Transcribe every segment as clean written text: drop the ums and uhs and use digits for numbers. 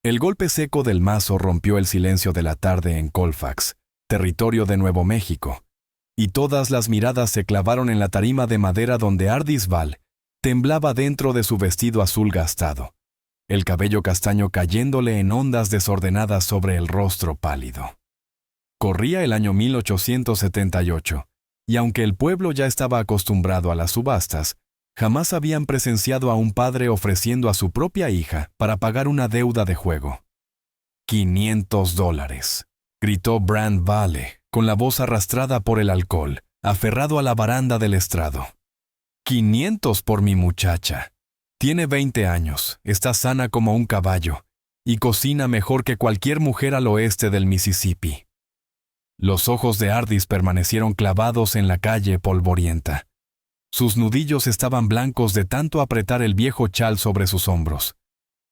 El golpe seco del mazo rompió el silencio de la tarde en Colfax, territorio de Nuevo México, y todas las miradas se clavaron en la tarima de madera donde Ardis Val temblaba dentro de su vestido azul gastado, el cabello castaño cayéndole en ondas desordenadas sobre el rostro pálido. Corría el año 1878, y aunque el pueblo ya estaba acostumbrado a las subastas, jamás habían presenciado a un padre ofreciendo a su propia hija para pagar una deuda de juego. $500, gritó Brand Vale, con la voz arrastrada por el alcohol, aferrado a la baranda del estrado. 500 por mi muchacha. Tiene 20 años, está sana como un caballo, y cocina mejor que cualquier mujer al oeste del Mississippi. Los ojos de Ardis permanecieron clavados en la calle polvorienta. Sus nudillos estaban blancos de tanto apretar el viejo chal sobre sus hombros.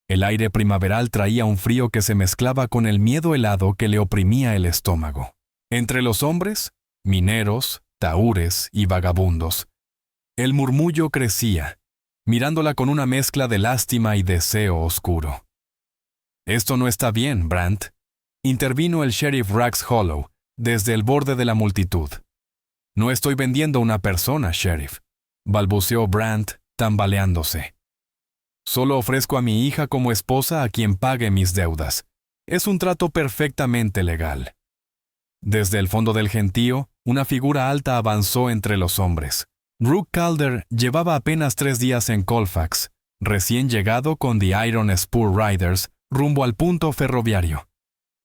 El aire primaveral traía un frío que se mezclaba con el miedo helado que le oprimía el estómago. Entre los hombres, mineros, tahúres y vagabundos, el murmullo crecía, mirándola con una mezcla de lástima y deseo oscuro. «Esto no está bien, Brandt», intervino el sheriff Rax Hollow desde el borde de la multitud. «No estoy vendiendo una persona, sheriff», balbuceó Brandt, tambaleándose. «Solo ofrezco a mi hija como esposa a quien pague mis deudas. Es un trato perfectamente legal». Desde el fondo del gentío, una figura alta avanzó entre los hombres. Rook Calder llevaba apenas 3 días en Colfax, recién llegado con The Iron Spur Riders rumbo al punto ferroviario.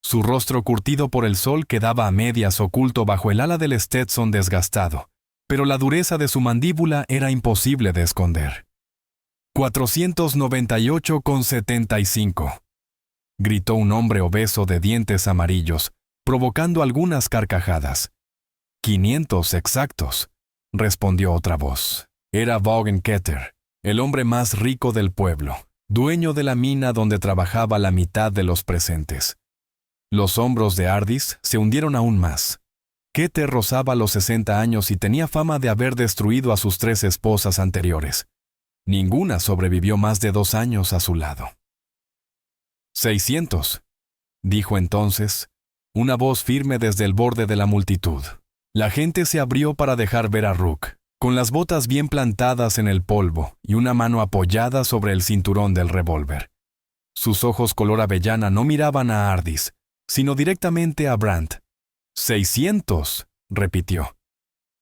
Su rostro curtido por el sol quedaba a medias oculto bajo el ala del Stetson desgastado, pero la dureza de su mandíbula era imposible de esconder. $498,75, gritó un hombre obeso de dientes amarillos, provocando algunas carcajadas. 500 exactos, respondió otra voz. Era Vaughan Keter, el hombre más rico del pueblo, dueño de la mina donde trabajaba la mitad de los presentes. Los hombros de Ardis se hundieron aún más. Keter rozaba los 60 años y tenía fama de haber destruido a sus 3 esposas anteriores. Ninguna sobrevivió más de 2 años a su lado. 600, dijo entonces, una voz firme desde el borde de la multitud. La gente se abrió para dejar ver a Rook, con las botas bien plantadas en el polvo y una mano apoyada sobre el cinturón del revólver. Sus ojos color avellana no miraban a Ardis, sino directamente a Brandt. 600, repitió.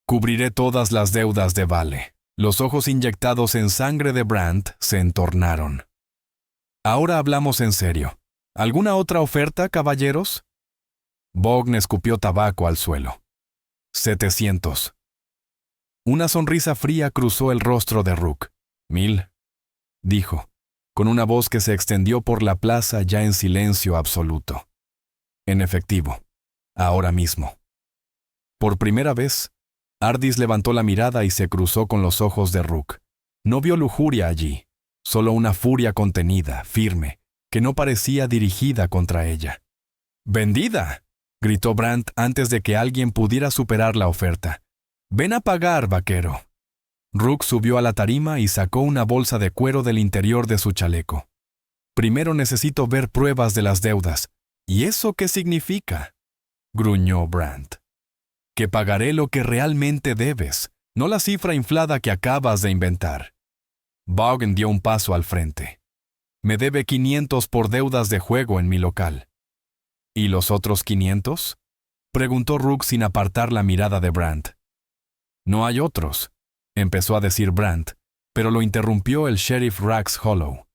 Cubriré todas las deudas de Vale. Los ojos inyectados en sangre de Brandt se entornaron. Ahora hablamos en serio. ¿Alguna otra oferta, caballeros? Vaughan escupió tabaco al suelo. 700. Una sonrisa fría cruzó el rostro de Rook. 1000, dijo, con una voz que se extendió por la plaza ya en silencio absoluto. En efectivo, ahora mismo. Por primera vez, Ardis levantó la mirada y se cruzó con los ojos de Rook. No vio lujuria allí, solo una furia contenida, firme, que no parecía dirigida contra ella. «¡Vendida!», gritó Brandt antes de que alguien pudiera superar la oferta. «¡Ven a pagar, vaquero!». Rook subió a la tarima y sacó una bolsa de cuero del interior de su chaleco. «Primero necesito ver pruebas de las deudas». «¿Y eso qué significa?», gruñó Brandt. «Que pagaré lo que realmente debes, no la cifra inflada que acabas de inventar». Vaughan dio un paso al frente. «Me debe 500 por deudas de juego en mi local». «¿Y los otros 500?», preguntó Rook sin apartar la mirada de Brandt. «No hay otros», empezó a decir Brandt, pero lo interrumpió el sheriff Rax Hollow.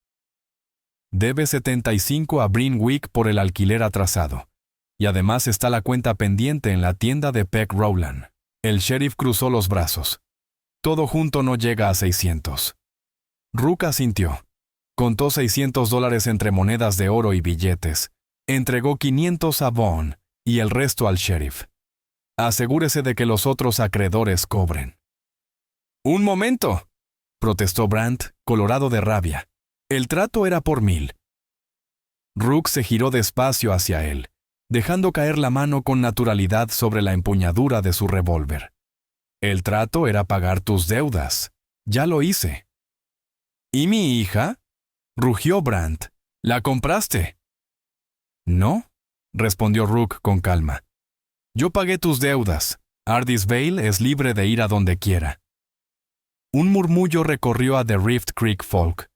«Debe 75 a Brinwick por el alquiler atrasado, y además está la cuenta pendiente en la tienda de Peck Rowland». El sheriff cruzó los brazos. «Todo junto no llega a 600». Rook asintió. Contó $600 entre monedas de oro y billetes. Entregó 500 a Vaughan y el resto al sheriff. «Asegúrese de que los otros acreedores cobren». «¡Un momento!», protestó Brandt, colorado de rabia. «El trato era por 1000». Rook se giró despacio hacia él, dejando caer la mano con naturalidad sobre la empuñadura de su revólver. «El trato era pagar tus deudas. Ya lo hice». «¿Y mi hija?», rugió Brandt. «¿La compraste?». ¿No? Respondió Rook con calma. Yo pagué tus deudas. Ardys Vale es libre de ir a donde quiera. Un murmullo recorrió a The Rift Creek Folk.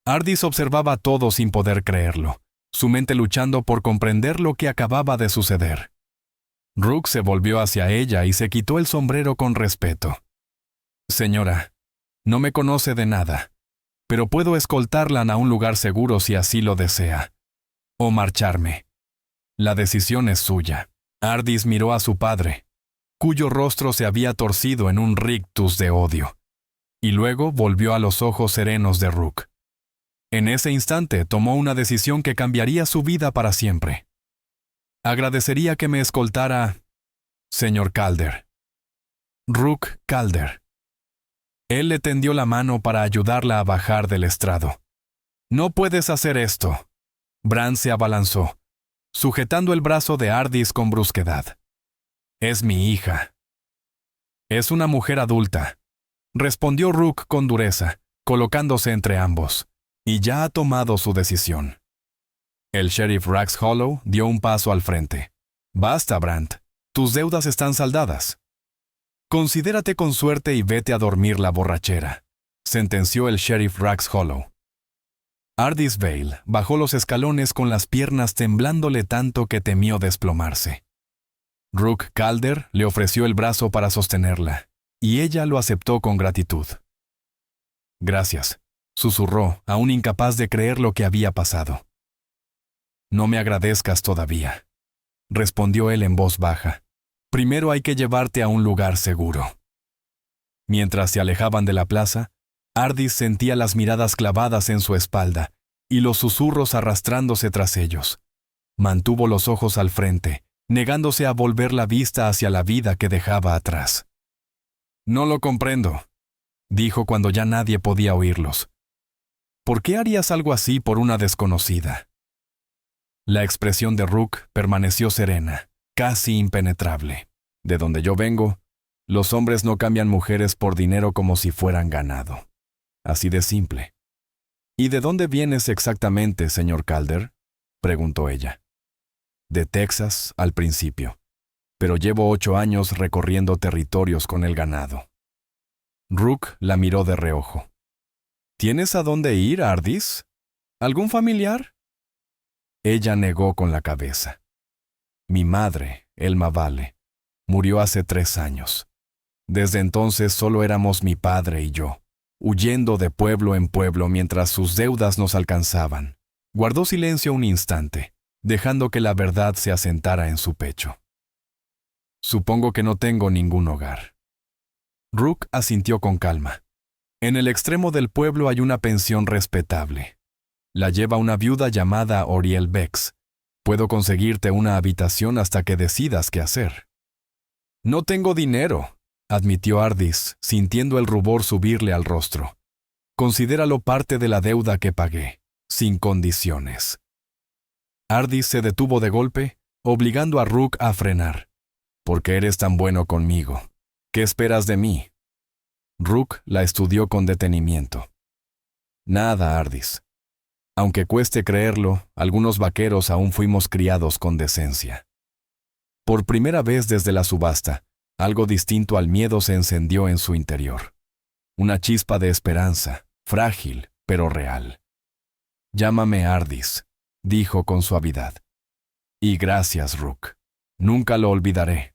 Ardys observaba todo sin poder creerlo, su mente luchando por comprender lo que acababa de suceder. Rook se volvió hacia ella y se quitó el sombrero con respeto. Señora, no me conoce de nada, pero puedo escoltarla a un lugar seguro si así lo desea. O marcharme. La decisión es suya. Ardys miró a su padre, cuyo rostro se había torcido en un rictus de odio, y luego volvió a los ojos serenos de Rook. En ese instante tomó una decisión que cambiaría su vida para siempre. Agradecería que me escoltara, señor Calder. Rook Calder. Él le tendió la mano para ayudarla a bajar del estrado. No puedes hacer esto. Bran se abalanzó, sujetando el brazo de Ardys con brusquedad. Es mi hija. Es una mujer adulta, respondió Rook con dureza, colocándose entre ambos, y ya ha tomado su decisión. El sheriff Rax Hollow dio un paso al frente. Basta, Brandt. Tus deudas están saldadas. Considérate con suerte y vete a dormir la borrachera, sentenció el sheriff Rax Hollow. Ardys Vale bajó los escalones con las piernas temblándole tanto que temió desplomarse. Rook Calder le ofreció el brazo para sostenerla, y ella lo aceptó con gratitud. Gracias, susurró, aún incapaz de creer lo que había pasado. No me agradezcas todavía, respondió él en voz baja. Primero hay que llevarte a un lugar seguro. Mientras se alejaban de la plaza, Ardys sentía las miradas clavadas en su espalda y los susurros arrastrándose tras ellos. Mantuvo los ojos al frente, negándose a volver la vista hacia la vida que dejaba atrás. No lo comprendo, dijo cuando ya nadie podía oírlos. ¿Por qué harías algo así por una desconocida? La expresión de Rook permaneció serena, casi impenetrable. De donde yo vengo, los hombres no cambian mujeres por dinero como si fueran ganado. Así de simple. ¿Y de dónde vienes exactamente, señor Calder?, preguntó ella. De Texas, al principio, pero llevo 8 años recorriendo territorios con el ganado. Rook la miró de reojo. ¿Tienes a dónde ir, Ardys? ¿Algún familiar? Ella negó con la cabeza. Mi madre, Elma Vale, murió hace 3 años. Desde entonces solo éramos mi padre y yo, huyendo de pueblo en pueblo mientras sus deudas nos alcanzaban. Guardó silencio un instante, dejando que la verdad se asentara en su pecho. Supongo que no tengo ningún hogar. Rook asintió con calma. En el extremo del pueblo hay una pensión respetable. La lleva una viuda llamada Oriel Bex. Puedo conseguirte una habitación hasta que decidas qué hacer. No tengo dinero, admitió Ardys, sintiendo el rubor subirle al rostro. Considéralo parte de la deuda que pagué, sin condiciones. Ardys se detuvo de golpe, obligando a Rook a frenar. ¿Por qué eres tan bueno conmigo? ¿Qué esperas de mí? Rook la estudió con detenimiento. Nada, Ardys. Aunque cueste creerlo, algunos vaqueros aún fuimos criados con decencia. Por primera vez desde la subasta, algo distinto al miedo se encendió en su interior. Una chispa de esperanza, frágil, pero real. Llámame Ardys, dijo con suavidad. Y gracias, Rook. Nunca lo olvidaré.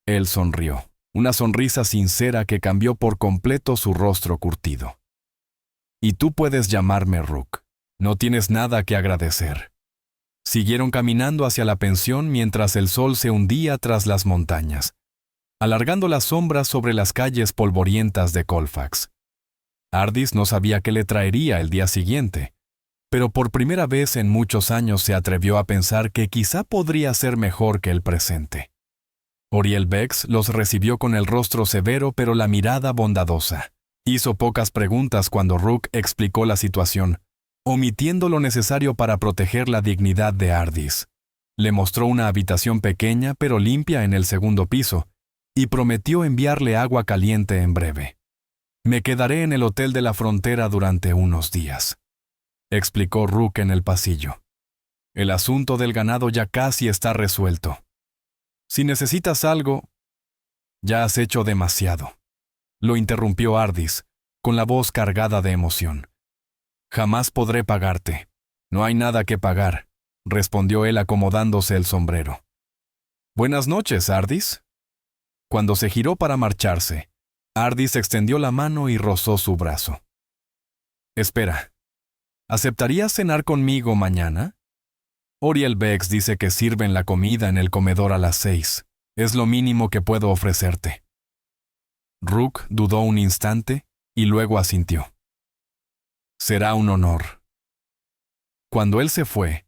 Él sonrió, una sonrisa sincera que cambió por completo su rostro curtido. Y tú puedes llamarme Rook. No tienes nada que agradecer. Siguieron caminando hacia la pensión mientras el sol se hundía tras las montañas, alargando las sombras sobre las calles polvorientas de Colfax. Ardys no sabía qué le traería el día siguiente, pero por primera vez en muchos años se atrevió a pensar que quizá podría ser mejor que el presente. Oriel Bex los recibió con el rostro severo pero la mirada bondadosa. Hizo pocas preguntas cuando Rook explicó la situación, omitiendo lo necesario para proteger la dignidad de Ardys. Le mostró una habitación pequeña pero limpia en el segundo piso, y prometió enviarle agua caliente en breve. Me quedaré en el hotel de la frontera durante unos días, explicó Rook en el pasillo. El asunto del ganado ya casi está resuelto. Si necesitas algo, ya has hecho demasiado. Lo interrumpió Ardis, con la voz cargada de emoción. Jamás podré pagarte. No hay nada que pagar, respondió él acomodándose el sombrero. Buenas noches, Ardis. Cuando se giró para marcharse, Ardis extendió la mano y rozó su brazo. Espera, ¿aceptarías cenar conmigo mañana? Oriel Bex dice que sirven la comida en el comedor a las 6. Es lo mínimo que puedo ofrecerte. Rook dudó un instante y luego asintió. Será un honor. Cuando él se fue,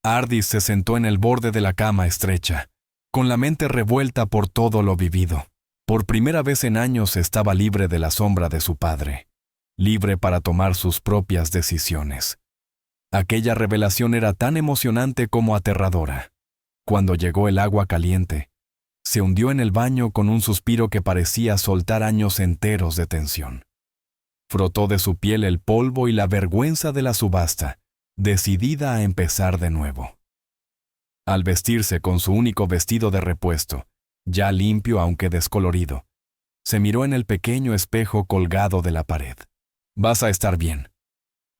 Ardis se sentó en el borde de la cama estrecha, con la mente revuelta por todo lo vivido. Por primera vez en años estaba libre de la sombra de su padre, libre para tomar sus propias decisiones. Aquella revelación era tan emocionante como aterradora. Cuando llegó el agua caliente, se hundió en el baño con un suspiro que parecía soltar años enteros de tensión. Frotó de su piel el polvo y la vergüenza de la subasta, decidida a empezar de nuevo. Al vestirse con su único vestido de repuesto, ya limpio aunque descolorido, se miró en el pequeño espejo colgado de la pared. «Vas a estar bien»,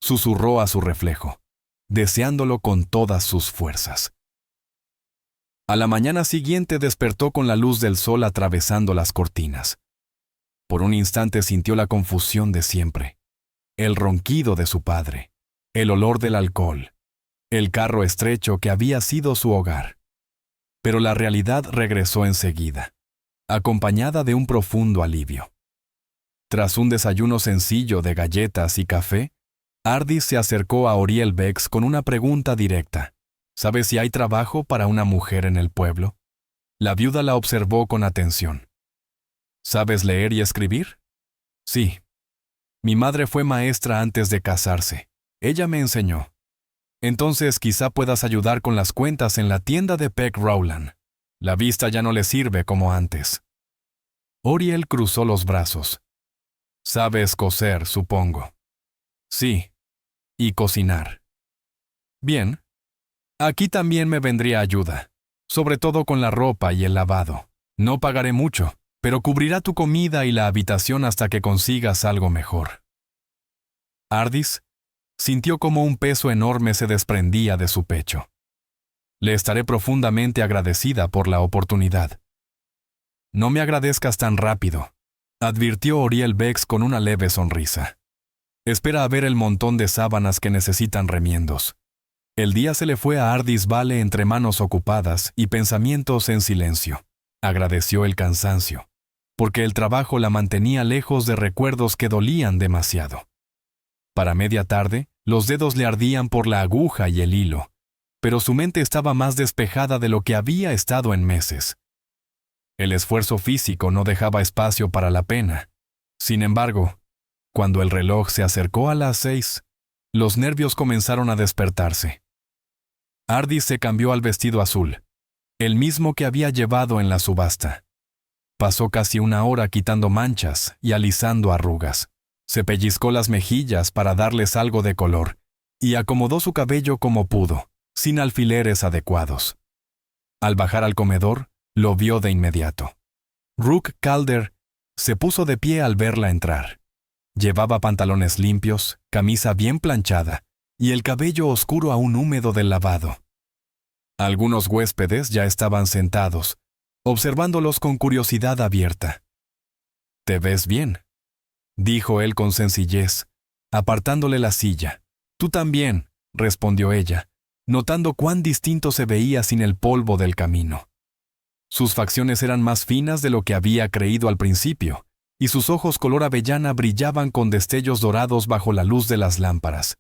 susurró a su reflejo, deseándolo con todas sus fuerzas. A la mañana siguiente despertó con la luz del sol atravesando las cortinas. Por un instante sintió la confusión de siempre, el ronquido de su padre, el olor del alcohol, el carro estrecho que había sido su hogar. Pero la realidad regresó enseguida, acompañada de un profundo alivio. Tras un desayuno sencillo de galletas y café, Ardis se acercó a Oriel Bex con una pregunta directa. ¿Sabes si hay trabajo para una mujer en el pueblo? La viuda la observó con atención. ¿Sabes leer y escribir? Sí. Mi madre fue maestra antes de casarse. Ella me enseñó. Entonces quizá puedas ayudar con las cuentas en la tienda de Peck Rowland. La vista ya no le sirve como antes. Oriel cruzó los brazos. Sabes coser, supongo. Sí. Y cocinar. Bien. Aquí también me vendría ayuda, sobre todo con la ropa y el lavado. No pagaré mucho, pero cubrirá tu comida y la habitación hasta que consigas algo mejor. Ardis sintió como un peso enorme se desprendía de su pecho. Le estaré profundamente agradecida por la oportunidad. No me agradezcas tan rápido, advirtió Oriel Bex con una leve sonrisa. Espera a ver el montón de sábanas que necesitan remiendos. El día se le fue a Ardis Vale entre manos ocupadas y pensamientos en silencio. Agradeció el cansancio, porque el trabajo la mantenía lejos de recuerdos que dolían demasiado. Para media tarde, los dedos le ardían por la aguja y el hilo, pero su mente estaba más despejada de lo que había estado en meses. El esfuerzo físico no dejaba espacio para la pena. Sin embargo, cuando el reloj se acercó a las 6, los nervios comenzaron a despertarse. Ardis se cambió al vestido azul, el mismo que había llevado en la subasta. Pasó casi una hora quitando manchas y alisando arrugas. Se pellizcó las mejillas para darles algo de color y acomodó su cabello como pudo, sin alfileres adecuados. Al bajar al comedor, lo vio de inmediato. Rook Calder se puso de pie al verla entrar. Llevaba pantalones limpios, camisa bien planchada y el cabello oscuro aún húmedo del lavado. Algunos huéspedes ya estaban sentados, observándolos con curiosidad abierta. «Te ves bien», dijo él con sencillez, apartándole la silla. «Tú también», respondió ella, notando cuán distinto se veía sin el polvo del camino. Sus facciones eran más finas de lo que había creído al principio, y sus ojos color avellana brillaban con destellos dorados bajo la luz de las lámparas.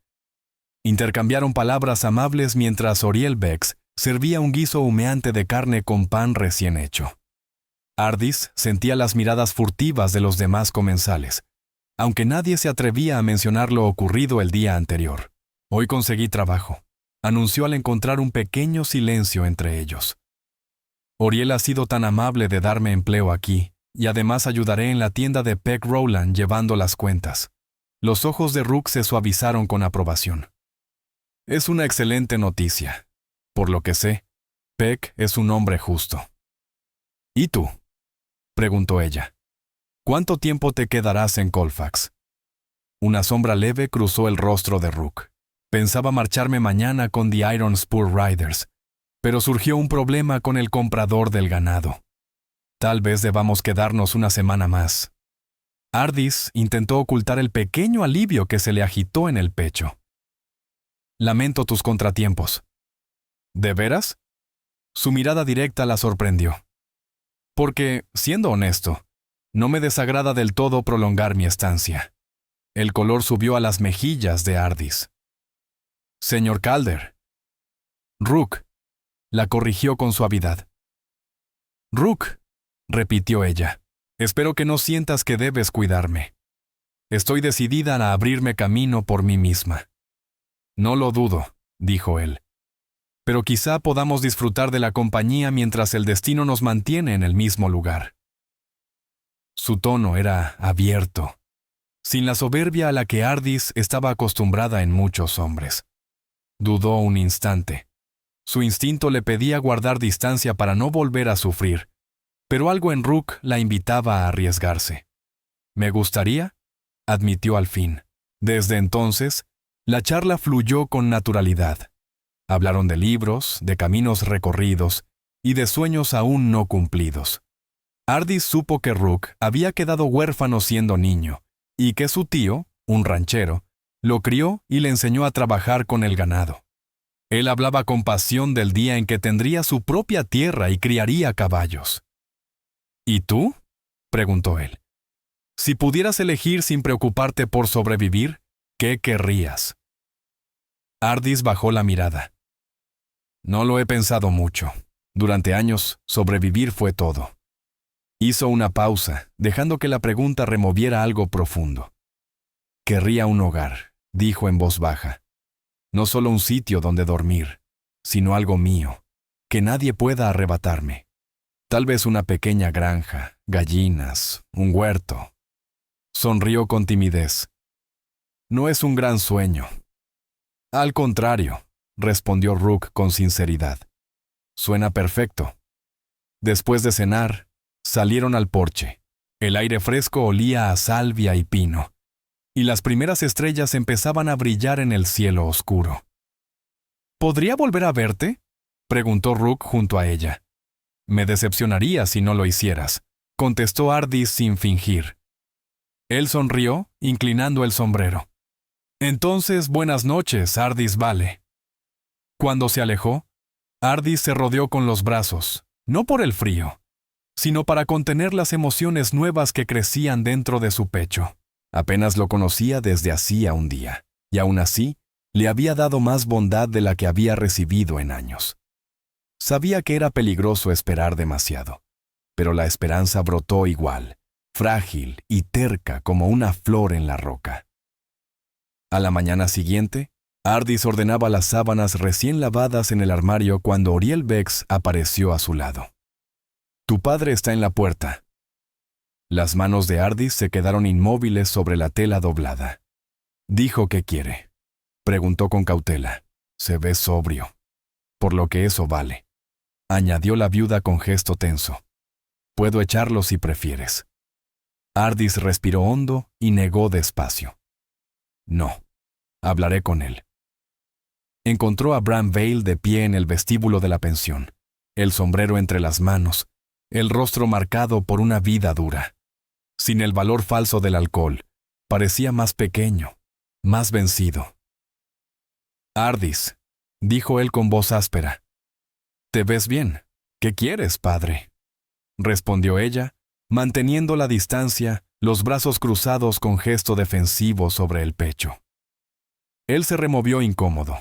Intercambiaron palabras amables mientras Oriel Bex servía un guiso humeante de carne con pan recién hecho. Ardis sentía las miradas furtivas de los demás comensales, aunque nadie se atrevía a mencionar lo ocurrido el día anterior. «Hoy conseguí trabajo», anunció al encontrar un pequeño silencio entre ellos. «Oriel ha sido tan amable de darme empleo aquí, y además ayudaré en la tienda de Peck Rowland llevando las cuentas». Los ojos de Rook se suavizaron con aprobación. «Es una excelente noticia. Por lo que sé, Peck es un hombre justo. ¿Y tú?, preguntó ella. ¿Cuánto tiempo te quedarás en Colfax? Una sombra leve cruzó el rostro de Rook. Pensaba marcharme mañana con The Iron Spur Riders, pero surgió un problema con el comprador del ganado. Tal vez debamos quedarnos una semana más. Ardis intentó ocultar el pequeño alivio que se le agitó en el pecho. Lamento tus contratiempos. ¿De veras? Su mirada directa la sorprendió. Porque, siendo honesto, no me desagrada del todo prolongar mi estancia. El color subió a las mejillas de Ardis. Señor Calder. Rook, la corrigió con suavidad. Rook, repitió ella, espero que no sientas que debes cuidarme. Estoy decidida a abrirme camino por mí misma. No lo dudo, dijo él. Pero quizá podamos disfrutar de la compañía mientras el destino nos mantiene en el mismo lugar. Su tono era abierto, sin la soberbia a la que Ardis estaba acostumbrada en muchos hombres. Dudó un instante. Su instinto le pedía guardar distancia para no volver a sufrir, pero algo en Rook la invitaba a arriesgarse. «¿Me gustaría?», admitió al fin. Desde entonces, la charla fluyó con naturalidad. Hablaron de libros, de caminos recorridos y de sueños aún no cumplidos. Ardis supo que Rook había quedado huérfano siendo niño y que su tío, un ranchero, lo crió y le enseñó a trabajar con el ganado. Él hablaba con pasión del día en que tendría su propia tierra y criaría caballos. ¿Y tú?, preguntó él. Si pudieras elegir sin preocuparte por sobrevivir, ¿qué querrías? Ardis bajó la mirada. No lo he pensado mucho. Durante años, sobrevivir fue todo. Hizo una pausa, dejando que la pregunta removiera algo profundo. Querría un hogar, dijo en voz baja. No solo un sitio donde dormir, sino algo mío, que nadie pueda arrebatarme. Tal vez una pequeña granja, gallinas, un huerto. Sonrió con timidez. No es un gran sueño. Al contrario, respondió Rook con sinceridad. Suena perfecto. Después de cenar, salieron al porche. El aire fresco olía a salvia y pino, y las primeras estrellas empezaban a brillar en el cielo oscuro. ¿Podría volver a verte?, preguntó Rook junto a ella. Me decepcionaría si no lo hicieras, contestó Ardis sin fingir. Él sonrió, inclinando el sombrero. Entonces, buenas noches, Ardis Vale. Cuando se alejó, Ardis se rodeó con los brazos, no por el frío, sino para contener las emociones nuevas que crecían dentro de su pecho. Apenas lo conocía desde hacía un día, y aún así, le había dado más bondad de la que había recibido en años. Sabía que era peligroso esperar demasiado, pero la esperanza brotó igual, frágil y terca como una flor en la roca. A la mañana siguiente, Ardis ordenaba las sábanas recién lavadas en el armario cuando Oriel Bex apareció a su lado. «Tu padre está en la puerta». Las manos de Ardis se quedaron inmóviles sobre la tela doblada. «¿Dijo qué quiere?», preguntó con cautela. «Se ve sobrio, por lo que eso vale», añadió la viuda con gesto tenso. «Puedo echarlo si prefieres». Ardis respiró hondo y negó despacio. «No, hablaré con él». Encontró a Bran Vale de pie en el vestíbulo de la pensión, el sombrero entre las manos, el rostro marcado por una vida dura. Sin el valor falso del alcohol, parecía más pequeño, más vencido. «Ardis», dijo él con voz áspera. «Te ves bien. ¿Qué quieres, padre?», respondió ella, manteniendo la distancia, los brazos cruzados con gesto defensivo sobre el pecho. Él se removió incómodo.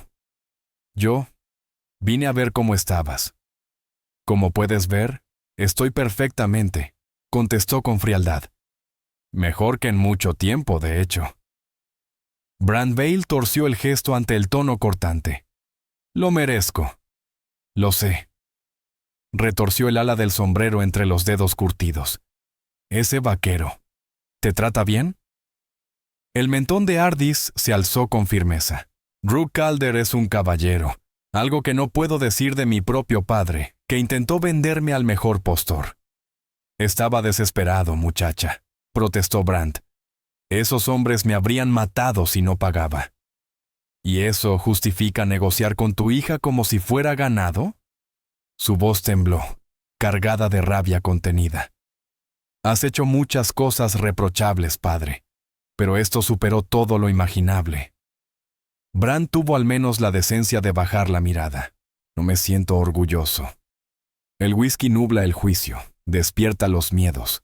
«Yo vine a ver cómo estabas». «Como puedes ver, estoy perfectamente», contestó con frialdad. «Mejor que en mucho tiempo, de hecho». Bran Vale torció el gesto ante el tono cortante. «Lo merezco». «Lo sé». Retorció el ala del sombrero entre los dedos curtidos. «Ese vaquero, ¿te trata bien?». El mentón de Ardis se alzó con firmeza. «Rook Calder es un caballero, Algo que no puedo decir de mi propio padre, que intentó venderme al mejor postor. Estaba desesperado, muchacha, protestó Brandt. Esos hombres me habrían matado si no pagaba. ¿Y eso justifica negociar con tu hija como si fuera ganado? Su voz tembló, cargada de rabia contenida. Has hecho muchas cosas reprochables, padre, pero esto superó todo lo imaginable. Brandt tuvo al menos la decencia de bajar la mirada. No me siento orgulloso. El whisky nubla el juicio, despierta los miedos.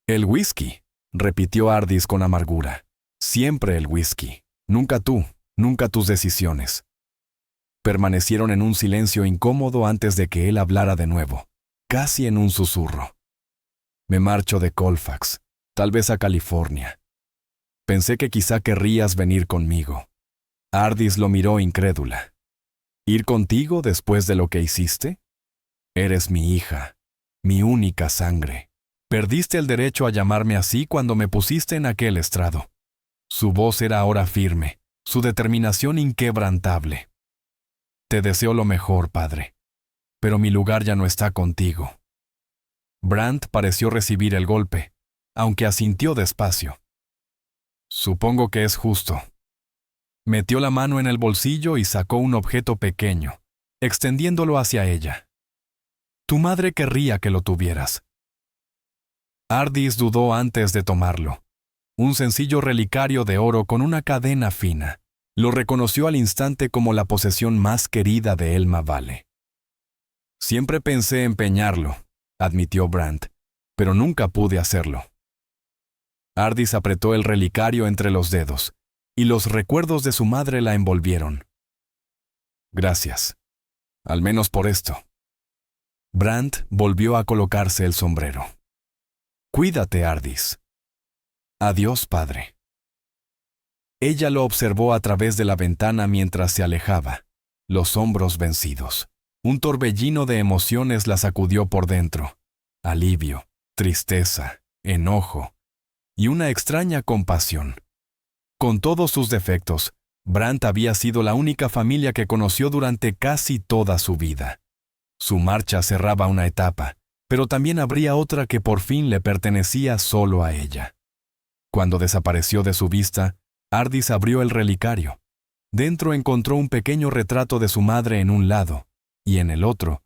El whisky, repitió Ardis con amargura. Siempre el whisky. Nunca tú, nunca tus decisiones. Permanecieron en un silencio incómodo antes de que él hablara de nuevo, casi en un susurro. Me marcho de Colfax, tal vez a California. Pensé que quizá querrías venir conmigo. Ardis lo miró incrédula. ¿Ir contigo después de lo que hiciste? Eres mi hija, mi única sangre. Perdiste el derecho a llamarme así cuando me pusiste en aquel estrado. Su voz era ahora firme, su determinación inquebrantable. Te deseo lo mejor, padre, pero mi lugar ya no está contigo. Brandt pareció recibir el golpe, aunque asintió despacio. Supongo que es justo. Metió la mano en el bolsillo y sacó un objeto pequeño, extendiéndolo hacia ella. Tu madre querría que lo tuvieras. Ardis dudó antes de tomarlo. Un sencillo relicario de oro con una cadena fina. Lo reconoció al instante como la posesión más querida de Elma Vale. Siempre pensé empeñarlo, admitió Brandt, pero nunca pude hacerlo. Ardis apretó el relicario entre los dedos, y los recuerdos de su madre la envolvieron. Gracias. Al menos por esto. Brandt volvió a colocarse el sombrero. Cuídate, Ardis. Adiós, padre. Ella lo observó a través de la ventana mientras se alejaba, los hombros vencidos. Un torbellino de emociones la sacudió por dentro. Alivio, tristeza, enojo y una extraña compasión. Con todos sus defectos, Brandt había sido la única familia que conoció durante casi toda su vida. Su marcha cerraba una etapa, pero también habría otra que por fin le pertenecía solo a ella. Cuando desapareció de su vista, Ardis abrió el relicario. Dentro encontró un pequeño retrato de su madre en un lado, y en el otro,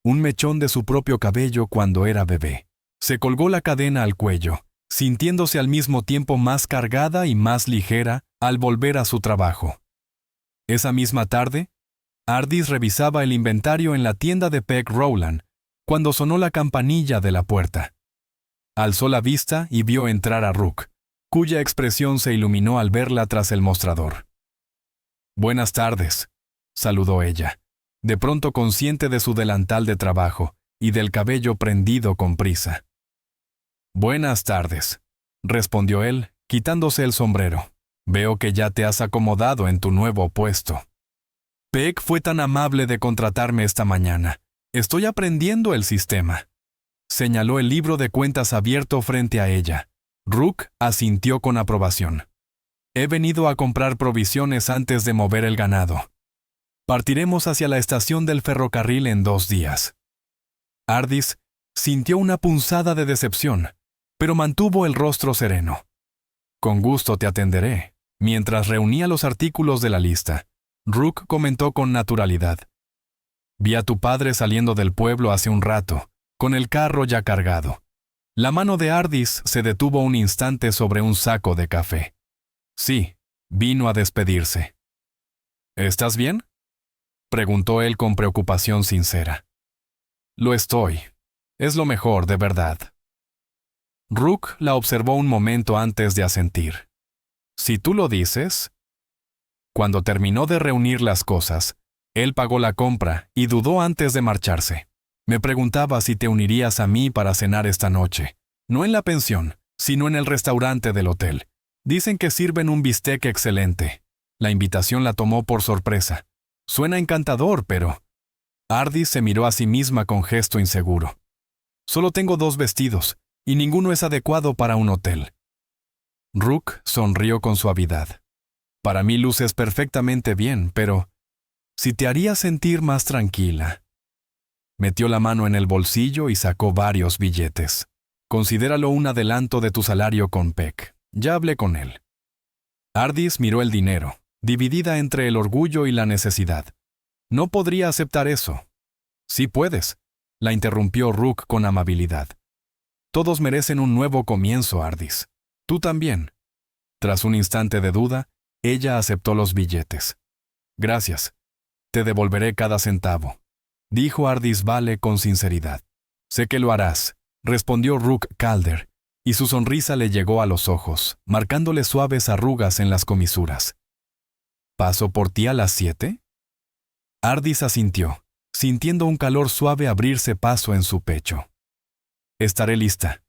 un mechón de su propio cabello cuando era bebé. Se colgó la cadena al cuello, sintiéndose al mismo tiempo más cargada y más ligera al volver a su trabajo. Esa misma tarde, Ardis revisaba el inventario en la tienda de Peg Rowland cuando sonó la campanilla de la puerta. Alzó la vista y vio entrar a Rook, cuya expresión se iluminó al verla tras el mostrador. «Buenas tardes», saludó ella, de pronto consciente de su delantal de trabajo y del cabello prendido con prisa. «Buenas tardes», respondió él, quitándose el sombrero. «Veo que ya te has acomodado en tu nuevo puesto». «Peg fue tan amable de contratarme esta mañana. Estoy aprendiendo el sistema». Señaló el libro de cuentas abierto frente a ella. Rook asintió con aprobación. «He venido a comprar provisiones antes de mover el ganado. Partiremos hacia la estación del ferrocarril en 2 días». Ardis sintió una punzada de decepción, pero mantuvo el rostro sereno. «Con gusto te atenderé». Mientras reunía los artículos de la lista, Rook comentó con naturalidad. «Vi a tu padre saliendo del pueblo hace un rato, con el carro ya cargado». La mano de Ardis se detuvo un instante sobre un saco de café. «Sí, vino a despedirse». «¿Estás bien?», preguntó él con preocupación sincera. «Lo estoy. Es lo mejor, de verdad». Rook la observó un momento antes de asentir. «Si tú lo dices». Cuando terminó de reunir las cosas, él pagó la compra y dudó antes de marcharse. «Me preguntaba si te unirías a mí para cenar esta noche. No en la pensión, sino en el restaurante del hotel. Dicen que sirven un bistec excelente». La invitación la tomó por sorpresa. Suena encantador, pero... Ardis se miró a sí misma con gesto inseguro. «Solo tengo 2 vestidos, y ninguno es adecuado para un hotel». Rook sonrió con suavidad. «Para mí luces perfectamente bien, pero... Si te haría sentir más tranquila. Metió la mano en el bolsillo y sacó varios billetes. Considéralo un adelanto de tu salario con Peck. Ya hablé con él. Ardis miró el dinero, dividida entre el orgullo y la necesidad. No podría aceptar eso. Sí puedes, la interrumpió Rook con amabilidad. Todos merecen un nuevo comienzo, Ardis. Tú también. Tras un instante de duda, ella aceptó los billetes. Gracias. Te devolveré cada centavo, dijo Ardis Vale con sinceridad. Sé que lo harás, respondió Rook Calder, y su sonrisa le llegó a los ojos, marcándole suaves arrugas en las comisuras. ¿Paso por ti a las 7? Ardis asintió, sintiendo un calor suave abrirse paso en su pecho. Estaré lista.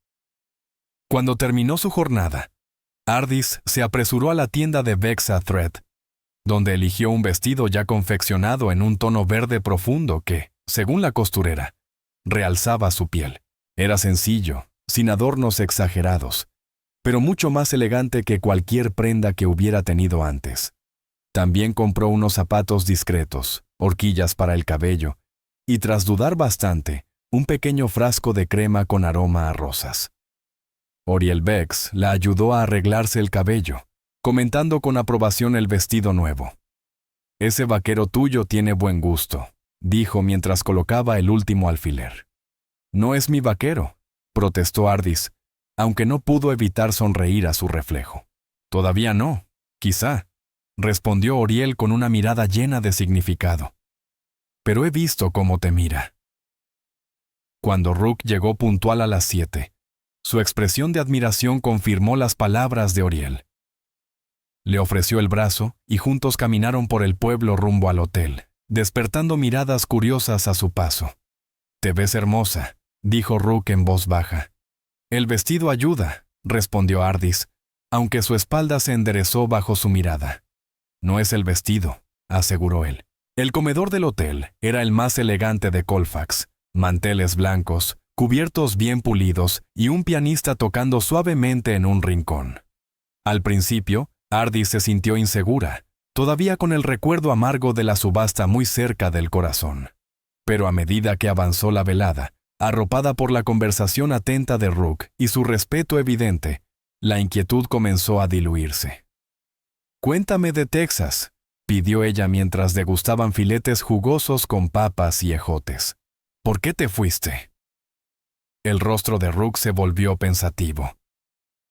Cuando terminó su jornada, Ardis se apresuró a la tienda de Vexa Thread, donde eligió un vestido ya confeccionado en un tono verde profundo que, según la costurera, realzaba su piel. Era sencillo, sin adornos exagerados, pero mucho más elegante que cualquier prenda que hubiera tenido antes. También compró unos zapatos discretos, horquillas para el cabello, y tras dudar bastante, un pequeño frasco de crema con aroma a rosas. Oriel Bex la ayudó a arreglarse el cabello, comentando con aprobación el vestido nuevo. «Ese vaquero tuyo tiene buen gusto», dijo mientras colocaba el último alfiler. «No es mi vaquero», protestó Ardis, aunque no pudo evitar sonreír a su reflejo. «Todavía no, quizá», respondió Oriel con una mirada llena de significado. «Pero he visto cómo te mira». Cuando Rook llegó puntual a las 7, su expresión de admiración confirmó las palabras de Oriel. Le ofreció el brazo y juntos caminaron por el pueblo rumbo al hotel, despertando miradas curiosas a su paso. «Te ves hermosa», dijo Rook en voz baja. «El vestido ayuda», respondió Ardis, aunque su espalda se enderezó bajo su mirada. «No es el vestido», aseguró él. El comedor del hotel era el más elegante de Colfax, manteles blancos, cubiertos bien pulidos y un pianista tocando suavemente en un rincón. Al principio, Ardis se sintió insegura, todavía con el recuerdo amargo de la subasta muy cerca del corazón. Pero a medida que avanzó la velada, arropada por la conversación atenta de Rook y su respeto evidente, la inquietud comenzó a diluirse. «Cuéntame de Texas», pidió ella mientras degustaban filetes jugosos con papas y ejotes. «¿Por qué te fuiste?» El rostro de Rook se volvió pensativo.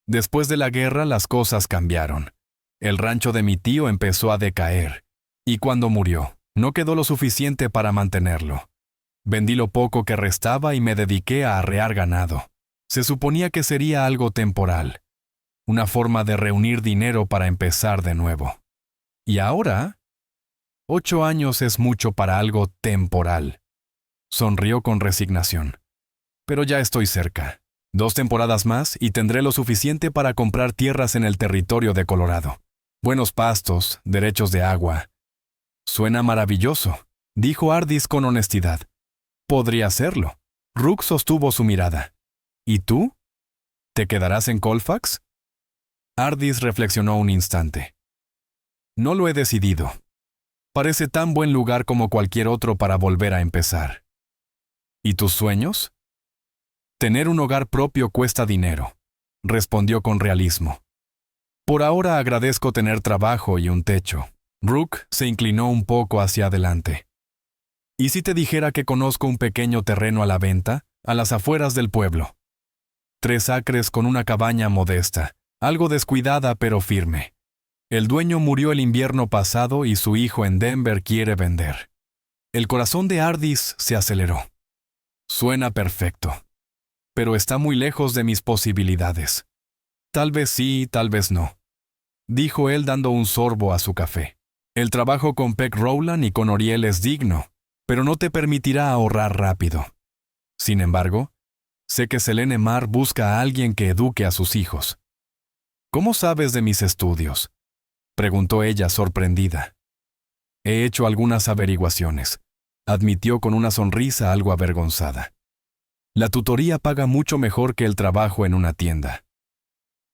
«Después de la guerra las cosas cambiaron. El rancho de mi tío empezó a decaer, y cuando murió, no quedó lo suficiente para mantenerlo. Vendí lo poco que restaba y me dediqué a arrear ganado. Se suponía que sería algo temporal, una forma de reunir dinero para empezar de nuevo. ¿Y ahora? 8 años es mucho para algo temporal». Sonrió con resignación. «Pero ya estoy cerca. 2 temporadas más y tendré lo suficiente para comprar tierras en el territorio de Colorado. Buenos pastos, derechos de agua». «Suena maravilloso», dijo Ardis con honestidad. «Podría serlo». Rook sostuvo su mirada. «¿Y tú? ¿Te quedarás en Colfax?» Ardis reflexionó un instante. «No lo he decidido. Parece tan buen lugar como cualquier otro para volver a empezar». «¿Y tus sueños?» «Tener un hogar propio cuesta dinero», respondió con realismo. «Por ahora agradezco tener trabajo y un techo». Rook se inclinó un poco hacia adelante. «¿Y si te dijera que conozco un pequeño terreno a la venta, a las afueras del pueblo? 3 acres con una cabaña modesta, algo descuidada pero firme. El dueño murió el invierno pasado y su hijo en Denver quiere vender». El corazón de Ardis se aceleró. «Suena perfecto. Pero está muy lejos de mis posibilidades». «Tal vez sí, tal vez no», dijo él dando un sorbo a su café. «El trabajo con Peck Rowland y con Oriel es digno, pero no te permitirá ahorrar rápido. Sin embargo, sé que Selene Mar busca a alguien que eduque a sus hijos». «¿Cómo sabes de mis estudios?», preguntó ella sorprendida. «He hecho algunas averiguaciones», admitió con una sonrisa algo avergonzada. «La tutoría paga mucho mejor que el trabajo en una tienda».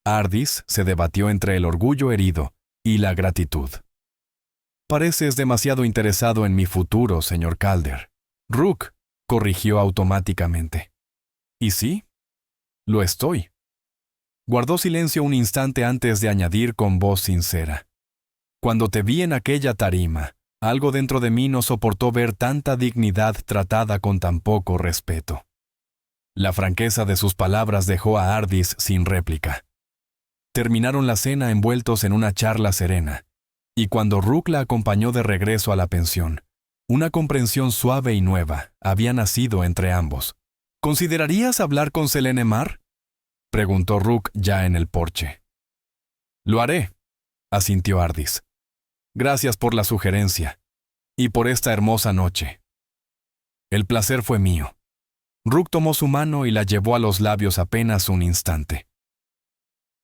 Ardis se debatió entre el orgullo herido y la gratitud. Pareces demasiado interesado en mi futuro, señor Calder. Rook, corrigió automáticamente. ¿Y sí? Lo estoy. Guardó silencio un instante antes de añadir con voz sincera. Cuando te vi en aquella tarima, algo dentro de mí no soportó ver tanta dignidad tratada con tan poco respeto. La franqueza de sus palabras dejó a Ardis sin réplica. Terminaron la cena envueltos en una charla serena, y cuando Rook la acompañó de regreso a la pensión, una comprensión suave y nueva había nacido entre ambos. ¿Considerarías hablar con Selene Mar?, preguntó Rook ya en el porche. Lo haré, asintió Ardis. Gracias por la sugerencia, y por esta hermosa noche. El placer fue mío. Rook tomó su mano y la llevó a los labios apenas un instante.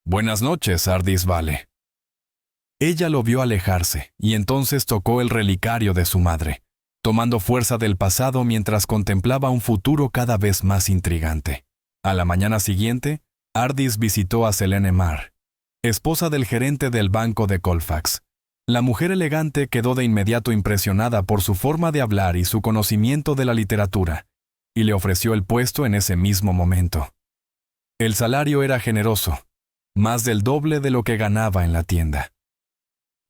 Buenas noches, Ardis Vale. Ella lo vio alejarse, y entonces tocó el relicario de su madre, tomando fuerza del pasado mientras contemplaba un futuro cada vez más intrigante. A la mañana siguiente, Ardis visitó a Selene Mar, esposa del gerente del banco de Colfax. La mujer elegante quedó de inmediato impresionada por su forma de hablar y su conocimiento de la literatura, y le ofreció el puesto en ese mismo momento. El salario era generoso, más del doble de lo que ganaba en la tienda.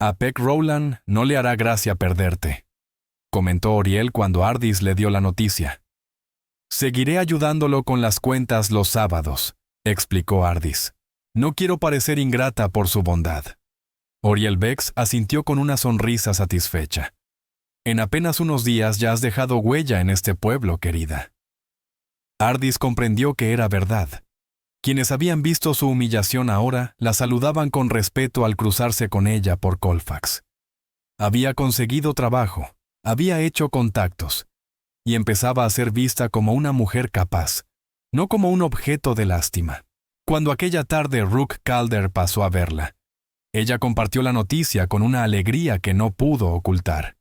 A Peck Rowland no le hará gracia perderte, comentó Oriel cuando Ardis le dio la noticia. Seguiré ayudándolo con las cuentas los sábados, explicó Ardis. No quiero parecer ingrata por su bondad. Oriel Bex asintió con una sonrisa satisfecha. En apenas unos días ya has dejado huella en este pueblo, querida. Ardis comprendió que era verdad. Quienes habían visto su humillación ahora la saludaban con respeto al cruzarse con ella por Colfax. Había conseguido trabajo, había hecho contactos, y empezaba a ser vista como una mujer capaz, no como un objeto de lástima. Cuando aquella tarde Rook Calder pasó a verla, ella compartió la noticia con una alegría que no pudo ocultar.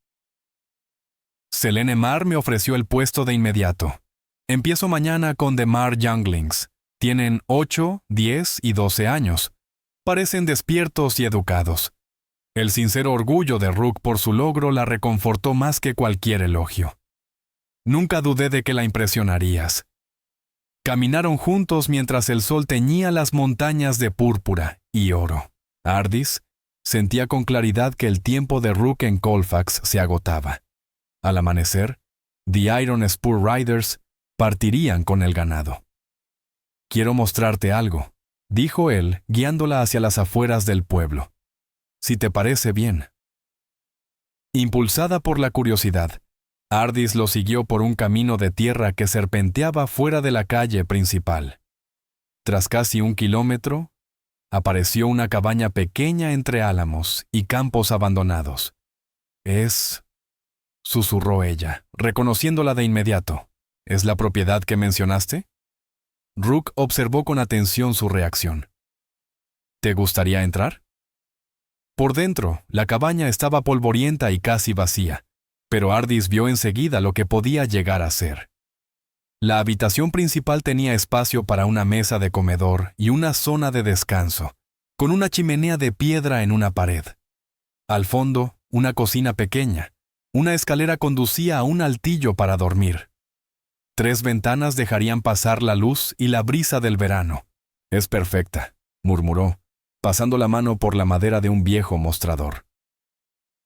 Selene Mar me ofreció el puesto de inmediato. Empiezo mañana con The Mar Younglings. Tienen 8, 10 y 12 años. Parecen despiertos y educados. El sincero orgullo de Rook por su logro la reconfortó más que cualquier elogio. Nunca dudé de que la impresionarías. Caminaron juntos mientras el sol teñía las montañas de púrpura y oro. Ardis sentía con claridad que el tiempo de Rook en Colfax se agotaba. Al amanecer, The Iron Spur Riders partirían con el ganado. «Quiero mostrarte algo», dijo él, guiándola hacia las afueras del pueblo. «Si te parece bien». Impulsada por la curiosidad, Ardis lo siguió por un camino de tierra que serpenteaba fuera de la calle principal. Tras casi 1 kilómetro, apareció una cabaña pequeña entre álamos y campos abandonados. «Es», susurró ella, reconociéndola de inmediato. «¿Es la propiedad que mencionaste?» Rook observó con atención su reacción. «¿Te gustaría entrar?» Por dentro, la cabaña estaba polvorienta y casi vacía, pero Ardis vio enseguida lo que podía llegar a ser. La habitación principal tenía espacio para una mesa de comedor y una zona de descanso, con una chimenea de piedra en una pared. Al fondo, una cocina pequeña. Una escalera conducía a un altillo para dormir. 3 ventanas dejarían pasar la luz y la brisa del verano. «Es perfecta», murmuró, pasando la mano por la madera de un viejo mostrador.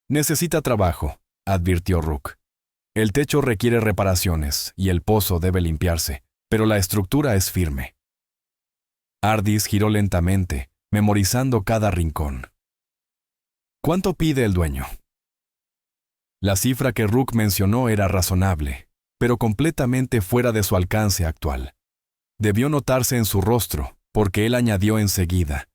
«Necesita trabajo», advirtió Rook. «El techo requiere reparaciones y el pozo debe limpiarse, pero la estructura es firme». Ardis giró lentamente, memorizando cada rincón. «¿Cuánto pide el dueño?» La cifra que Rook mencionó era razonable, pero completamente fuera de su alcance actual. Debió notarse en su rostro, porque él añadió enseguida: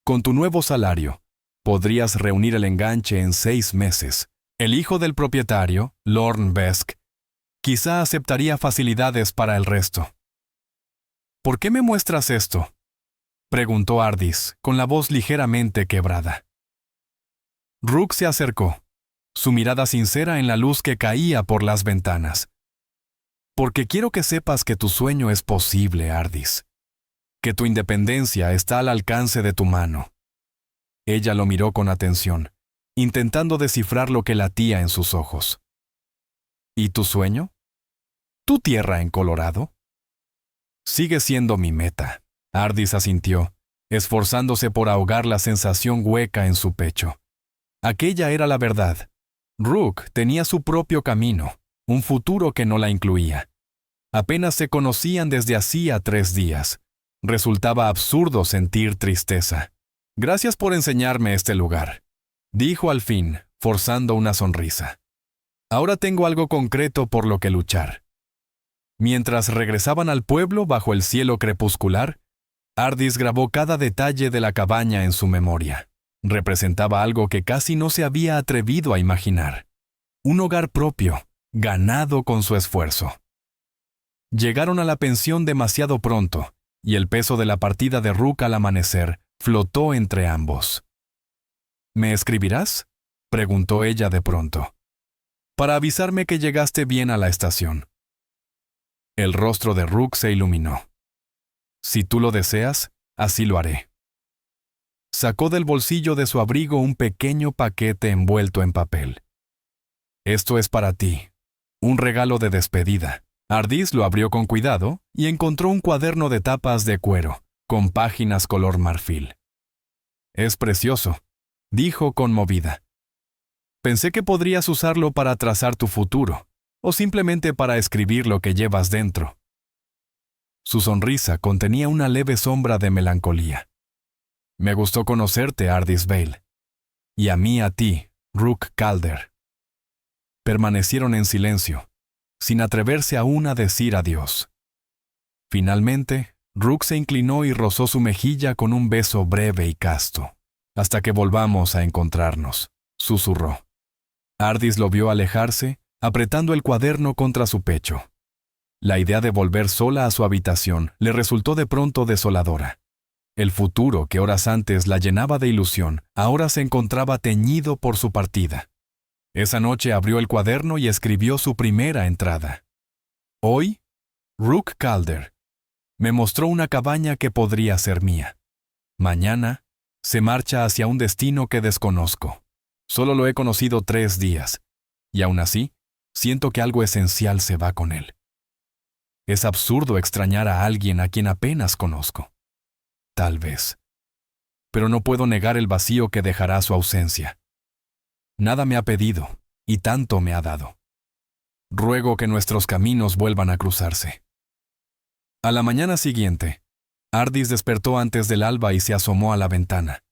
«Con tu nuevo salario, podrías reunir el enganche en 6 meses. El hijo del propietario, Lorne Besk, quizá aceptaría facilidades para el resto». «¿Por qué me muestras esto?», preguntó Ardis, con la voz ligeramente quebrada. Rook se acercó, su mirada sincera en la luz que caía por las ventanas. «Porque quiero que sepas que tu sueño es posible, Ardis. Que tu independencia está al alcance de tu mano». Ella lo miró con atención, intentando descifrar lo que latía en sus ojos. ¿Y tu sueño? ¿Tu tierra en Colorado? Sigue siendo mi meta, Ardis asintió, esforzándose por ahogar la sensación hueca en su pecho. Aquella era la verdad. Rook tenía su propio camino, un futuro que no la incluía. Apenas se conocían desde hacía 3 días. Resultaba absurdo sentir tristeza. Gracias por enseñarme este lugar, dijo al fin, forzando una sonrisa. Ahora tengo algo concreto por lo que luchar. Mientras regresaban al pueblo bajo el cielo crepuscular, Ardis grabó cada detalle de la cabaña en su memoria. Representaba algo que casi no se había atrevido a imaginar. Un hogar propio, ganado con su esfuerzo. Llegaron a la pensión demasiado pronto, y el peso de la partida de Rook al amanecer flotó entre ambos. ¿Me escribirás?, preguntó ella de pronto. Para avisarme que llegaste bien a la estación. El rostro de Rook se iluminó. Si tú lo deseas, así lo haré. Sacó del bolsillo de su abrigo un pequeño paquete envuelto en papel. Esto es para ti, un regalo de despedida. Ardis lo abrió con cuidado y encontró un cuaderno de tapas de cuero, con páginas color marfil. Es precioso, dijo conmovida. Pensé que podrías usarlo para trazar tu futuro, o simplemente para escribir lo que llevas dentro. Su sonrisa contenía una leve sombra de melancolía. Me gustó conocerte, Ardis Vale. Y a mí a ti, Rook Calder. Permanecieron en silencio, sin atreverse aún a decir adiós. Finalmente, Rook se inclinó y rozó su mejilla con un beso breve y casto. Hasta que volvamos a encontrarnos, susurró. Ardis lo vio alejarse, apretando el cuaderno contra su pecho. La idea de volver sola a su habitación le resultó de pronto desoladora. El futuro que horas antes la llenaba de ilusión, ahora se encontraba teñido por su partida. Esa noche abrió el cuaderno y escribió su primera entrada. Hoy, Rook Calder me mostró una cabaña que podría ser mía. Mañana, se marcha hacia un destino que desconozco. Solo lo he conocido 3 días, y aún así, siento que algo esencial se va con él. Es absurdo extrañar a alguien a quien apenas conozco. Tal vez. Pero no puedo negar el vacío que dejará su ausencia. Nada me ha pedido, y tanto me ha dado. Ruego que nuestros caminos vuelvan a cruzarse. A la mañana siguiente, Ardis despertó antes del alba y se asomó a la ventana.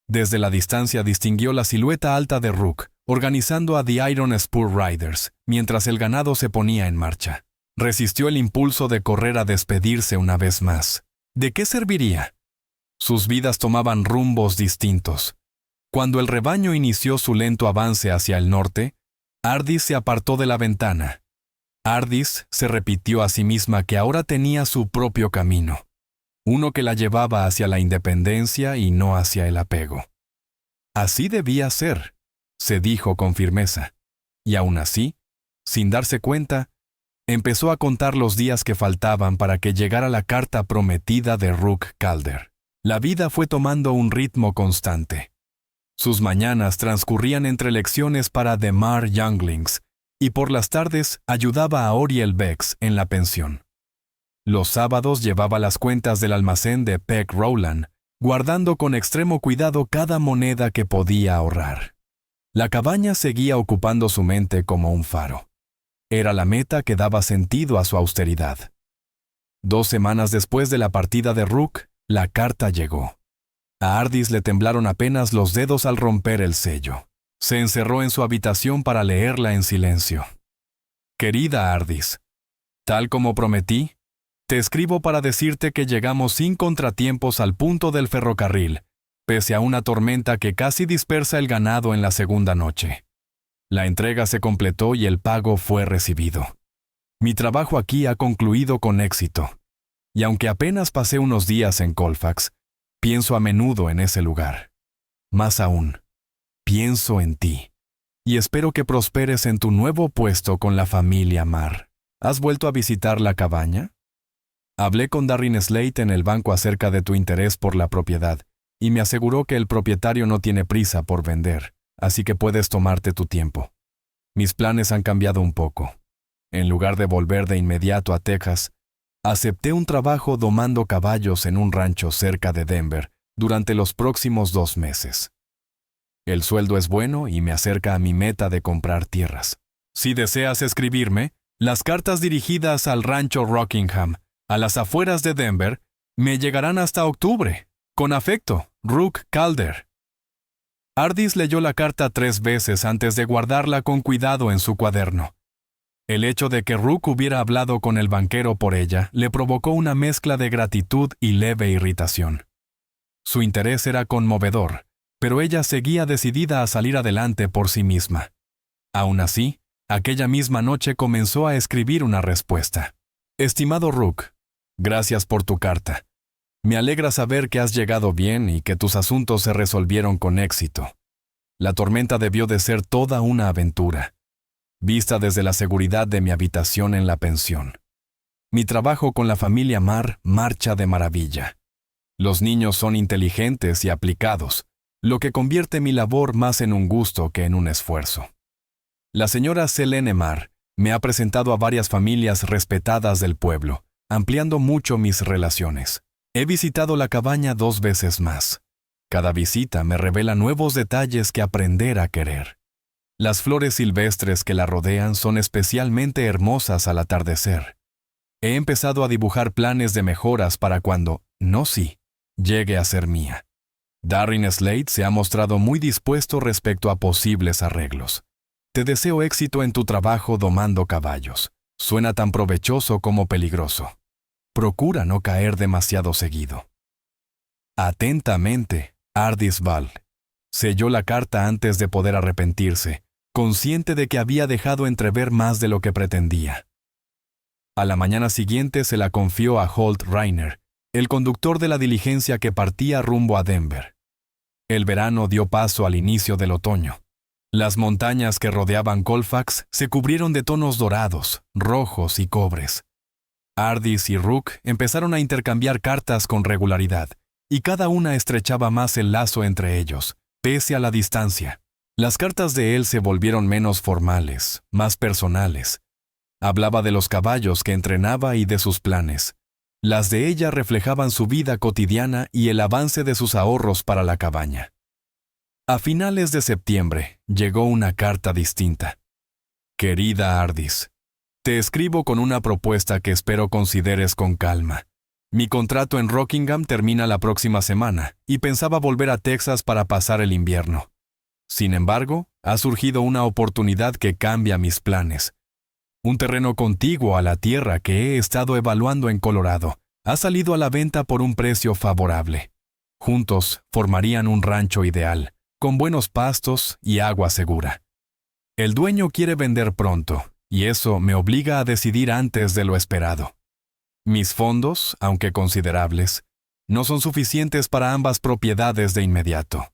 Desde la distancia distinguió la silueta alta de Rook, organizando a The Iron Spur Riders, mientras el ganado se ponía en marcha. Resistió el impulso de correr a despedirse una vez más. ¿De qué serviría? Sus vidas tomaban rumbos distintos. Cuando el rebaño inició su lento avance hacia el norte, Ardis se apartó de la ventana. Ardis se repitió a sí misma que ahora tenía su propio camino, uno que la llevaba hacia la independencia y no hacia el apego. Así debía ser, se dijo con firmeza, y aún así, sin darse cuenta, empezó a contar los días que faltaban para que llegara la carta prometida de Rook Calder. La vida fue tomando un ritmo constante. Sus mañanas transcurrían entre lecciones para The Mar Younglings y por las tardes ayudaba a Oriel Bex en la pensión. Los sábados llevaba las cuentas del almacén de Peck Rowland, guardando con extremo cuidado cada moneda que podía ahorrar. La cabaña seguía ocupando su mente como un faro. Era la meta que daba sentido a su austeridad. 2 semanas después de la partida de Rook, la carta llegó. A Ardis le temblaron apenas los dedos al romper el sello. Se encerró en su habitación para leerla en silencio. Querida Ardis, tal como prometí, te escribo para decirte que llegamos sin contratiempos al punto del ferrocarril, pese a una tormenta que casi dispersa el ganado en la segunda noche. La entrega se completó y el pago fue recibido. Mi trabajo aquí ha concluido con éxito, y aunque apenas pasé unos días en Colfax, pienso a menudo en ese lugar. Más aún, pienso en ti, y espero que prosperes en tu nuevo puesto con la familia Mar. ¿Has vuelto a visitar la cabaña? Hablé con Darren Slate en el banco acerca de tu interés por la propiedad, y me aseguró que el propietario no tiene prisa por vender. así que puedes tomarte tu tiempo. Mis planes han cambiado un poco. En lugar de volver de inmediato a Texas, acepté un trabajo domando caballos en un rancho cerca de Denver durante los próximos 2 meses. El sueldo es bueno y me acerca a mi meta de comprar tierras. Si deseas escribirme, las cartas dirigidas al rancho Rockingham, a las afueras de Denver, me llegarán hasta octubre. Con afecto, Rook Calder. Ardis leyó la carta 3 veces antes de guardarla con cuidado en su cuaderno. El hecho de que Rook hubiera hablado con el banquero por ella le provocó una mezcla de gratitud y leve irritación. Su interés era conmovedor, pero ella seguía decidida a salir adelante por sí misma. Aún así, aquella misma noche comenzó a escribir una respuesta. Estimado Rook, gracias por tu carta. Me alegra saber que has llegado bien y que tus asuntos se resolvieron con éxito. La tormenta debió de ser toda una aventura, vista desde la seguridad de mi habitación en la pensión. Mi trabajo con la familia Marr marcha de maravilla. Los niños son inteligentes y aplicados, lo que convierte mi labor más en un gusto que en un esfuerzo. La señora Selene Marr me ha presentado a varias familias respetadas del pueblo, ampliando mucho mis relaciones. He visitado la cabaña 2 veces más. Cada visita me revela nuevos detalles que aprender a querer. Las flores silvestres que la rodean son especialmente hermosas al atardecer. He empezado a dibujar planes de mejoras para cuando, no si, llegue a ser mía. Darren Slade se ha mostrado muy dispuesto respecto a posibles arreglos. Te deseo éxito en tu trabajo domando caballos. Suena tan provechoso como peligroso. Procura no caer demasiado seguido. Atentamente, Ardis Ball. Selló la carta antes de poder arrepentirse, consciente de que había dejado entrever más de lo que pretendía. A la mañana siguiente se la confió a Holt Reiner, el conductor de la diligencia que partía rumbo a Denver. El verano dio paso al inicio del otoño. Las montañas que rodeaban Colfax se cubrieron de tonos dorados, rojos y cobres. Ardis y Rook empezaron a intercambiar cartas con regularidad, y cada una estrechaba más el lazo entre ellos, pese a la distancia. Las cartas de él se volvieron menos formales, más personales. Hablaba de los caballos que entrenaba y de sus planes. Las de ella reflejaban su vida cotidiana y el avance de sus ahorros para la cabaña. A finales de septiembre llegó una carta distinta. Querida Ardis, te escribo con una propuesta que espero consideres con calma. Mi contrato en Rockingham termina la próxima semana y pensaba volver a Texas para pasar el invierno. Sin embargo, ha surgido una oportunidad que cambia mis planes. Un terreno contiguo a la tierra que he estado evaluando en Colorado ha salido a la venta por un precio favorable. Juntos formarían un rancho ideal, con buenos pastos y agua segura. El dueño quiere vender pronto, y eso me obliga a decidir antes de lo esperado. Mis fondos, aunque considerables, no son suficientes para ambas propiedades de inmediato.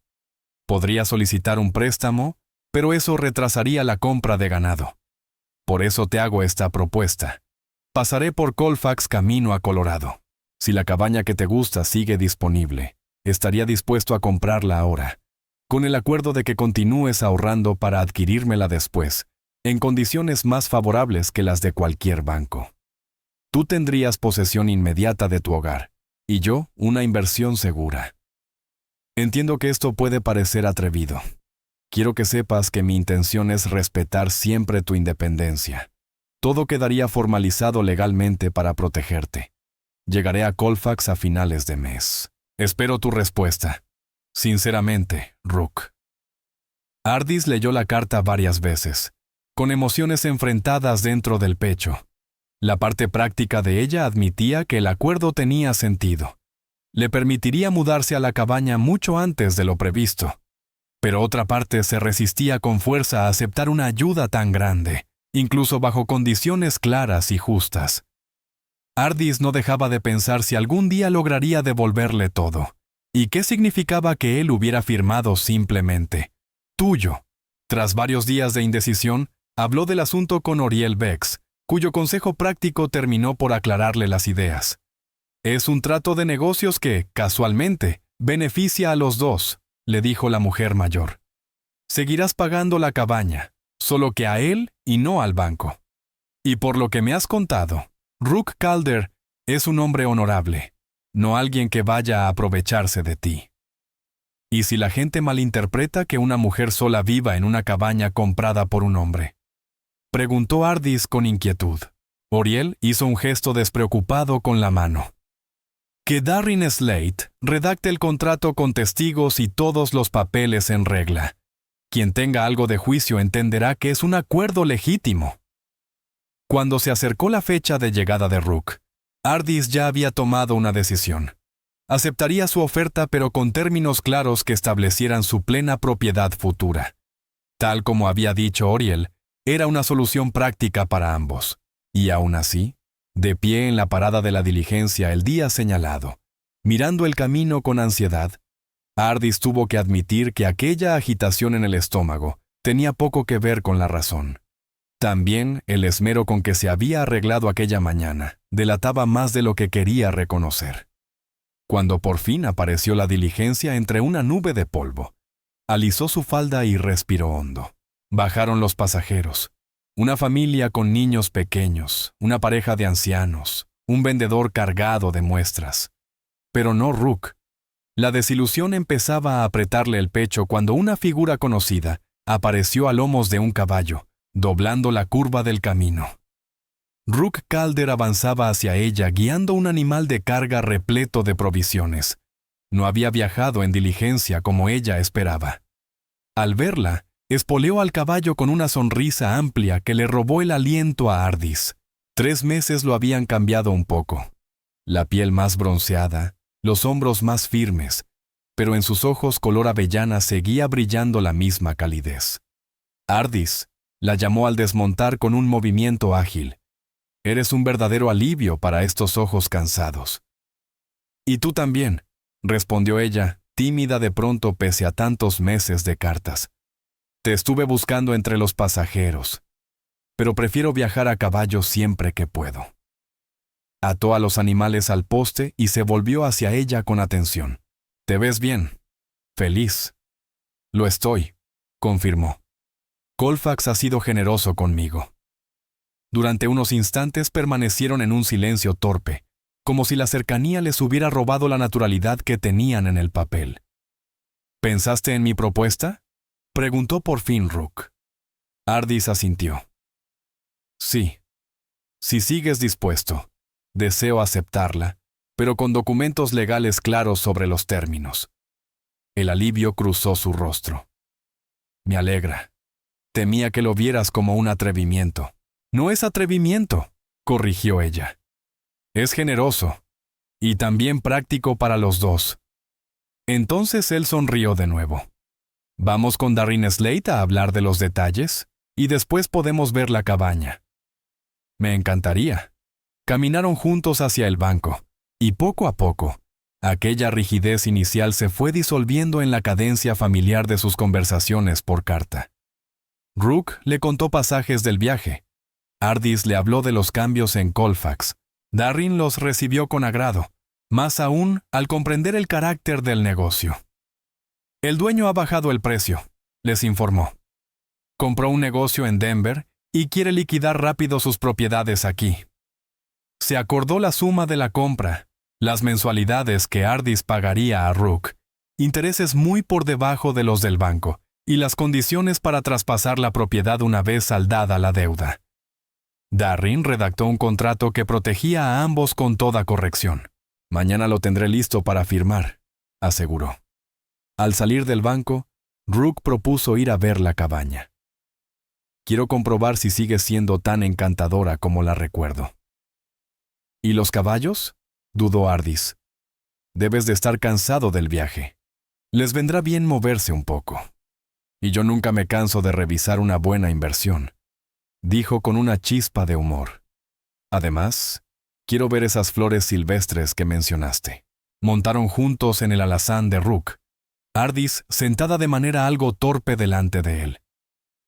Podría solicitar un préstamo, pero eso retrasaría la compra de ganado. Por eso te hago esta propuesta. Pasaré por Colfax camino a Colorado. Si la cabaña que te gusta sigue disponible, estaría dispuesto a comprarla ahora, con el acuerdo de que continúes ahorrando para adquirírmela después, en condiciones más favorables que las de cualquier banco. Tú tendrías posesión inmediata de tu hogar, y yo una inversión segura. Entiendo que esto puede parecer atrevido. Quiero que sepas que mi intención es respetar siempre tu independencia. Todo quedaría formalizado legalmente para protegerte. Llegaré a Colfax a finales de mes. Espero tu respuesta. Sinceramente, Rook. Ardis leyó la carta varias veces, con emociones enfrentadas dentro del pecho. La parte práctica de ella admitía que el acuerdo tenía sentido. Le permitiría mudarse a la cabaña mucho antes de lo previsto. Pero otra parte se resistía con fuerza a aceptar una ayuda tan grande, incluso bajo condiciones claras y justas. Ardis no dejaba de pensar si algún día lograría devolverle todo. ¿Y qué significaba que él hubiera firmado simplemente tuyo? Tras varios días de indecisión, habló del asunto con Oriel Bex, cuyo consejo práctico terminó por aclararle las ideas. Es un trato de negocios que, casualmente, beneficia a los dos, le dijo la mujer mayor. Seguirás pagando la cabaña, solo que a él y no al banco. Y por lo que me has contado, Rook Calder es un hombre honorable, no alguien que vaya a aprovecharse de ti. ¿Y si la gente malinterpreta que una mujer sola viva en una cabaña comprada por un hombre? Preguntó Ardis con inquietud. Oriel hizo un gesto despreocupado con la mano. Que Darren Slate redacte el contrato con testigos y todos los papeles en regla. Quien tenga algo de juicio entenderá que es un acuerdo legítimo. Cuando se acercó la fecha de llegada de Rook, Ardis ya había tomado una decisión. Aceptaría su oferta, pero con términos claros que establecieran su plena propiedad futura. Tal como había dicho Oriel, era una solución práctica para ambos. Y aún así, de pie en la parada de la diligencia el día señalado, mirando el camino con ansiedad, Ardis tuvo que admitir que aquella agitación en el estómago tenía poco que ver con la razón. También el esmero con que se había arreglado aquella mañana delataba más de lo que quería reconocer. Cuando por fin apareció la diligencia entre una nube de polvo, alisó su falda y respiró hondo. Bajaron los pasajeros. Una familia con niños pequeños, una pareja de ancianos, un vendedor cargado de muestras. Pero no Rook. La desilusión empezaba a apretarle el pecho cuando una figura conocida apareció a lomos de un caballo, doblando la curva del camino. Rook Calder avanzaba hacia ella guiando un animal de carga repleto de provisiones. No había viajado en diligencia como ella esperaba. Al verla, espoleó al caballo con una sonrisa amplia que le robó el aliento a Ardis. 3 meses lo habían cambiado un poco. La piel más bronceada, los hombros más firmes, pero en sus ojos color avellana seguía brillando la misma calidez. Ardis la llamó al desmontar con un movimiento ágil. Eres un verdadero alivio para estos ojos cansados. Y tú también, respondió ella, tímida de pronto pese a tantos meses de cartas. Te estuve buscando entre los pasajeros, pero prefiero viajar a caballo siempre que puedo. Ató a los animales al poste y se volvió hacia ella con atención. ¿Te ves bien? Feliz. Lo estoy, confirmó. Colfax ha sido generoso conmigo. Durante unos instantes permanecieron en un silencio torpe, como si la cercanía les hubiera robado la naturalidad que tenían en el papel. ¿Pensaste en mi propuesta?, preguntó por fin Rook. Ardis asintió. Sí. Si sigues dispuesto, deseo aceptarla, pero con documentos legales claros sobre los términos. El alivio cruzó su rostro. Me alegra. Temía que lo vieras como un atrevimiento. No es atrevimiento, corrigió ella. Es generoso, y también práctico para los dos. Entonces él sonrió de nuevo. Vamos con Darren Slate a hablar de los detalles, y después podemos ver la cabaña. Me encantaría. Caminaron juntos hacia el banco, y poco a poco, aquella rigidez inicial se fue disolviendo en la cadencia familiar de sus conversaciones por carta. Rook le contó pasajes del viaje. Ardis le habló de los cambios en Colfax. Darren los recibió con agrado, más aún al comprender el carácter del negocio. El dueño ha bajado el precio, les informó. Compró un negocio en Denver y quiere liquidar rápido sus propiedades aquí. Se acordó la suma de la compra, las mensualidades que Ardis pagaría a Rook, intereses muy por debajo de los del banco y las condiciones para traspasar la propiedad una vez saldada la deuda. Darren redactó un contrato que protegía a ambos con toda corrección. Mañana lo tendré listo para firmar, aseguró. Al salir del banco, Rook propuso ir a ver la cabaña. Quiero comprobar si sigue siendo tan encantadora como la recuerdo. ¿Y los caballos?, dudó Ardis. Debes de estar cansado del viaje. Les vendrá bien moverse un poco. Y yo nunca me canso de revisar una buena inversión, dijo con una chispa de humor. Además, quiero ver esas flores silvestres que mencionaste. Montaron juntos en el alazán de Rook, Ardis sentada de manera algo torpe delante de él.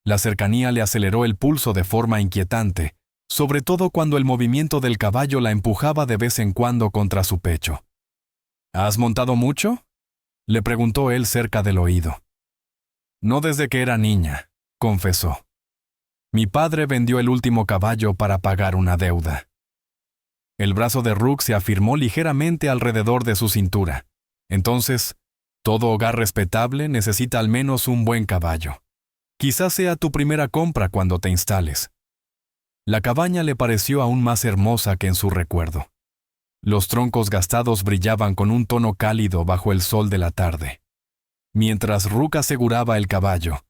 La cercanía le aceleró el pulso de forma inquietante, sobre todo cuando el movimiento del caballo la empujaba de vez en cuando contra su pecho. ¿Has montado mucho?, le preguntó él cerca del oído. No desde que era niña, confesó. Mi padre vendió el último caballo para pagar una deuda. El brazo de Rook se afirmó ligeramente alrededor de su cintura. Entonces, todo hogar respetable necesita al menos un buen caballo. Quizás sea tu primera compra cuando te instales. La cabaña le pareció aún más hermosa que en su recuerdo. Los troncos gastados brillaban con un tono cálido bajo el sol de la tarde. Mientras Rook aseguraba el caballo,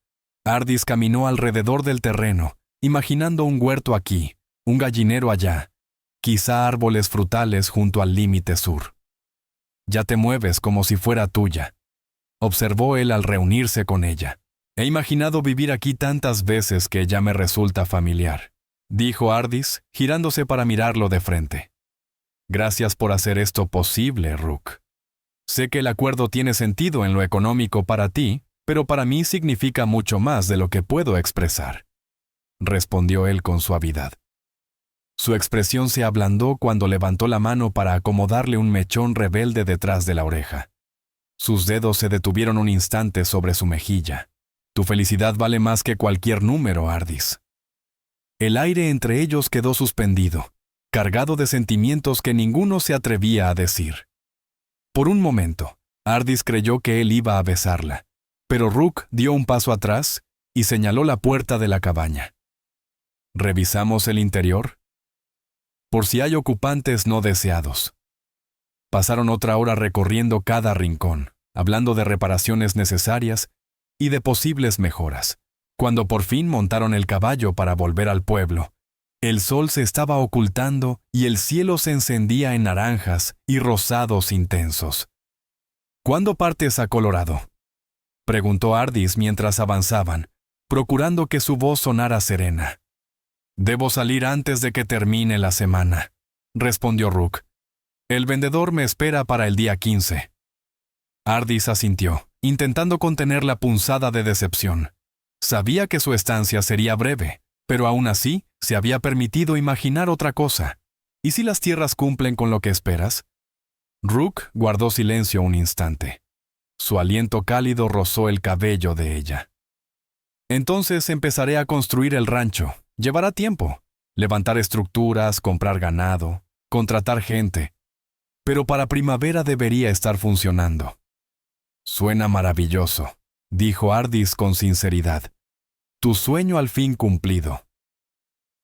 Ardis caminó alrededor del terreno, imaginando un huerto aquí, un gallinero allá, quizá árboles frutales junto al límite sur. Ya te mueves como si fuera tuya, observó él al reunirse con ella. He imaginado vivir aquí tantas veces que ya me resulta familiar, dijo Ardis, girándose para mirarlo de frente. Gracias por hacer esto posible, Rook. Sé que el acuerdo tiene sentido en lo económico para ti, pero para mí significa mucho más de lo que puedo expresar, respondió él con suavidad. Su expresión se ablandó cuando levantó la mano para acomodarle un mechón rebelde detrás de la oreja. Sus dedos se detuvieron un instante sobre su mejilla. Tu felicidad vale más que cualquier número, Ardis. El aire entre ellos quedó suspendido, cargado de sentimientos que ninguno se atrevía a decir. Por un momento, Ardis creyó que él iba a besarla, pero Rook dio un paso atrás y señaló la puerta de la cabaña. ¿Revisamos el interior? Por si hay ocupantes no deseados. Pasaron otra hora recorriendo cada rincón, hablando de reparaciones necesarias y de posibles mejoras. Cuando por fin montaron el caballo para volver al pueblo, el sol se estaba ocultando y el cielo se encendía en naranjas y rosados intensos. ¿Cuándo partes a Colorado?, preguntó Ardis mientras avanzaban, procurando que su voz sonara serena. Debo salir antes de que termine la semana, respondió Rook. El vendedor me espera para el día 15. Ardis asintió, intentando contener la punzada de decepción. Sabía que su estancia sería breve, pero aún así se había permitido imaginar otra cosa. ¿Y si las tierras cumplen con lo que esperas? Rook guardó silencio un instante. Su aliento cálido rozó el cabello de ella. Entonces empezaré a construir el rancho. Llevará tiempo. Levantar estructuras, comprar ganado, contratar gente. Pero para primavera debería estar funcionando. Suena maravilloso, dijo Ardis con sinceridad. Tu sueño al fin cumplido.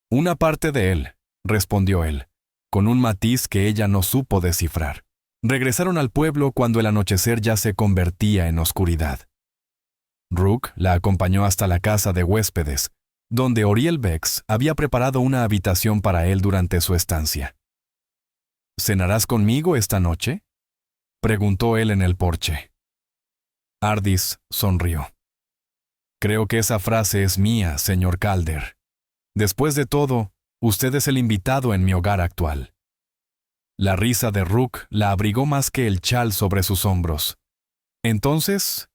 Una parte de él, respondió él, con un matiz que ella no supo descifrar. Regresaron al pueblo cuando el anochecer ya se convertía en oscuridad. Rook la acompañó hasta la casa de huéspedes, donde Oriel Bex había preparado una habitación para él durante su estancia. ¿Cenarás conmigo esta noche?, preguntó él en el porche. Ardis sonrió. Creo que esa frase es mía, señor Calder. Después de todo, usted es el invitado en mi hogar actual. La risa de Rook la abrigó más que el chal sobre sus hombros. Entonces,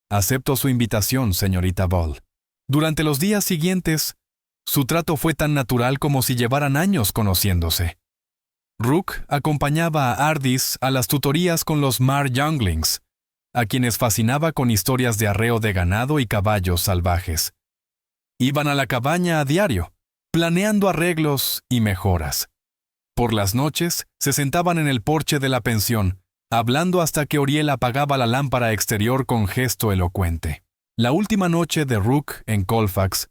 acepto su invitación, señorita Ball. Durante los días siguientes, su trato fue tan natural como si llevaran años conociéndose. Rook acompañaba a Ardis a las tutorías con los Mar Younglings, a quienes fascinaba con historias de arreo de ganado y caballos salvajes. Iban a la cabaña a diario, planeando arreglos y mejoras. Por las noches, se sentaban en el porche de la pensión, hablando hasta que Oriel apagaba la lámpara exterior con gesto elocuente. La última noche de Rook en Colfax,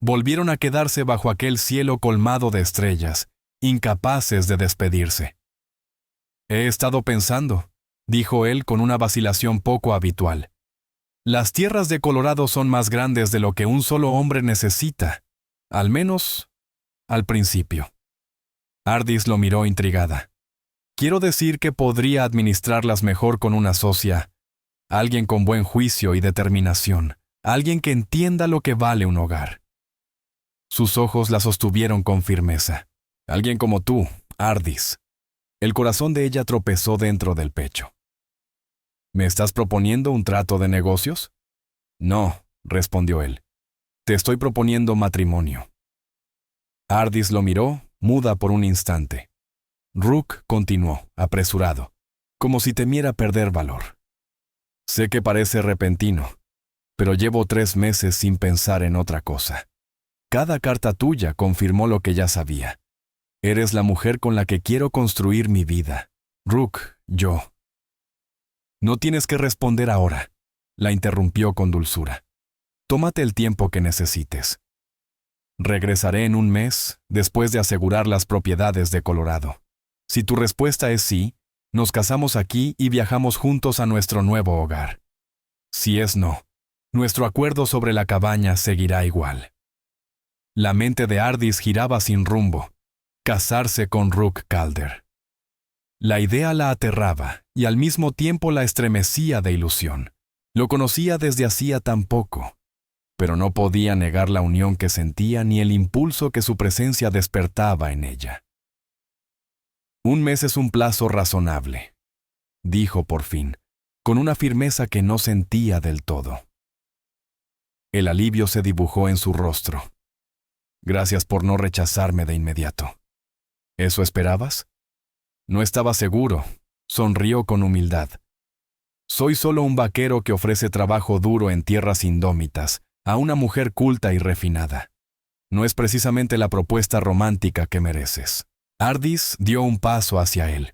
volvieron a quedarse bajo aquel cielo colmado de estrellas, incapaces de despedirse. He estado pensando, dijo él con una vacilación poco habitual. Las tierras de Colorado son más grandes de lo que un solo hombre necesita, al menos al principio. Ardis lo miró intrigada. Quiero decir que podría administrarlas mejor con una socia, alguien con buen juicio y determinación, alguien que entienda lo que vale un hogar. Sus ojos la sostuvieron con firmeza. Alguien como tú, Ardis. El corazón de ella tropezó dentro del pecho. ¿Me estás proponiendo un trato de negocios? No, respondió él. Te estoy proponiendo matrimonio. Ardis lo miró, muda por un instante. Rook continuó, apresurado, como si temiera perder valor. Sé que parece repentino, pero llevo 3 meses sin pensar en otra cosa. Cada carta tuya confirmó lo que ya sabía. Eres la mujer con la que quiero construir mi vida. Rook, yo. No tienes que responder ahora, la interrumpió con dulzura. Tómate el tiempo que necesites. Regresaré en un mes, después de asegurar las propiedades de Colorado. Si tu respuesta es sí, nos casamos aquí y viajamos juntos a nuestro nuevo hogar. Si es no, nuestro acuerdo sobre la cabaña seguirá igual. La mente de Ardis giraba sin rumbo. Casarse con Rook Calder. La idea la aterraba y al mismo tiempo la estremecía de ilusión. Lo conocía desde hacía tan poco, pero no podía negar la unión que sentía ni el impulso que su presencia despertaba en ella. Un mes es un plazo razonable, dijo por fin, con una firmeza que no sentía del todo. El alivio se dibujó en su rostro. Gracias por no rechazarme de inmediato. ¿Eso esperabas? No estaba seguro. Sonrió con humildad. Soy solo un vaquero que ofrece trabajo duro en tierras indómitas a una mujer culta y refinada. No es precisamente la propuesta romántica que mereces. Ardis dio un paso hacia él.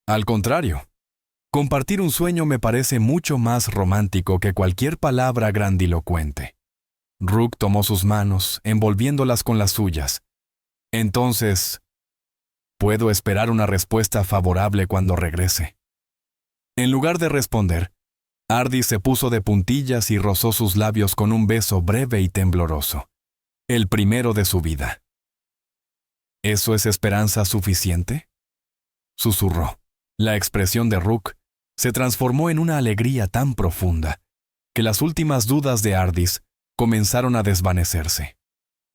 Al contrario, compartir un sueño me parece mucho más romántico que cualquier palabra grandilocuente. Rook tomó sus manos, envolviéndolas con las suyas. Entonces, ¿puedo esperar una respuesta favorable cuando regrese? En lugar de responder, Ardis se puso de puntillas y rozó sus labios con un beso breve y tembloroso. El primero de su vida. ¿Eso es esperanza suficiente? Susurró. La expresión de Rook se transformó en una alegría tan profunda que las últimas dudas de Ardis comenzaron a desvanecerse.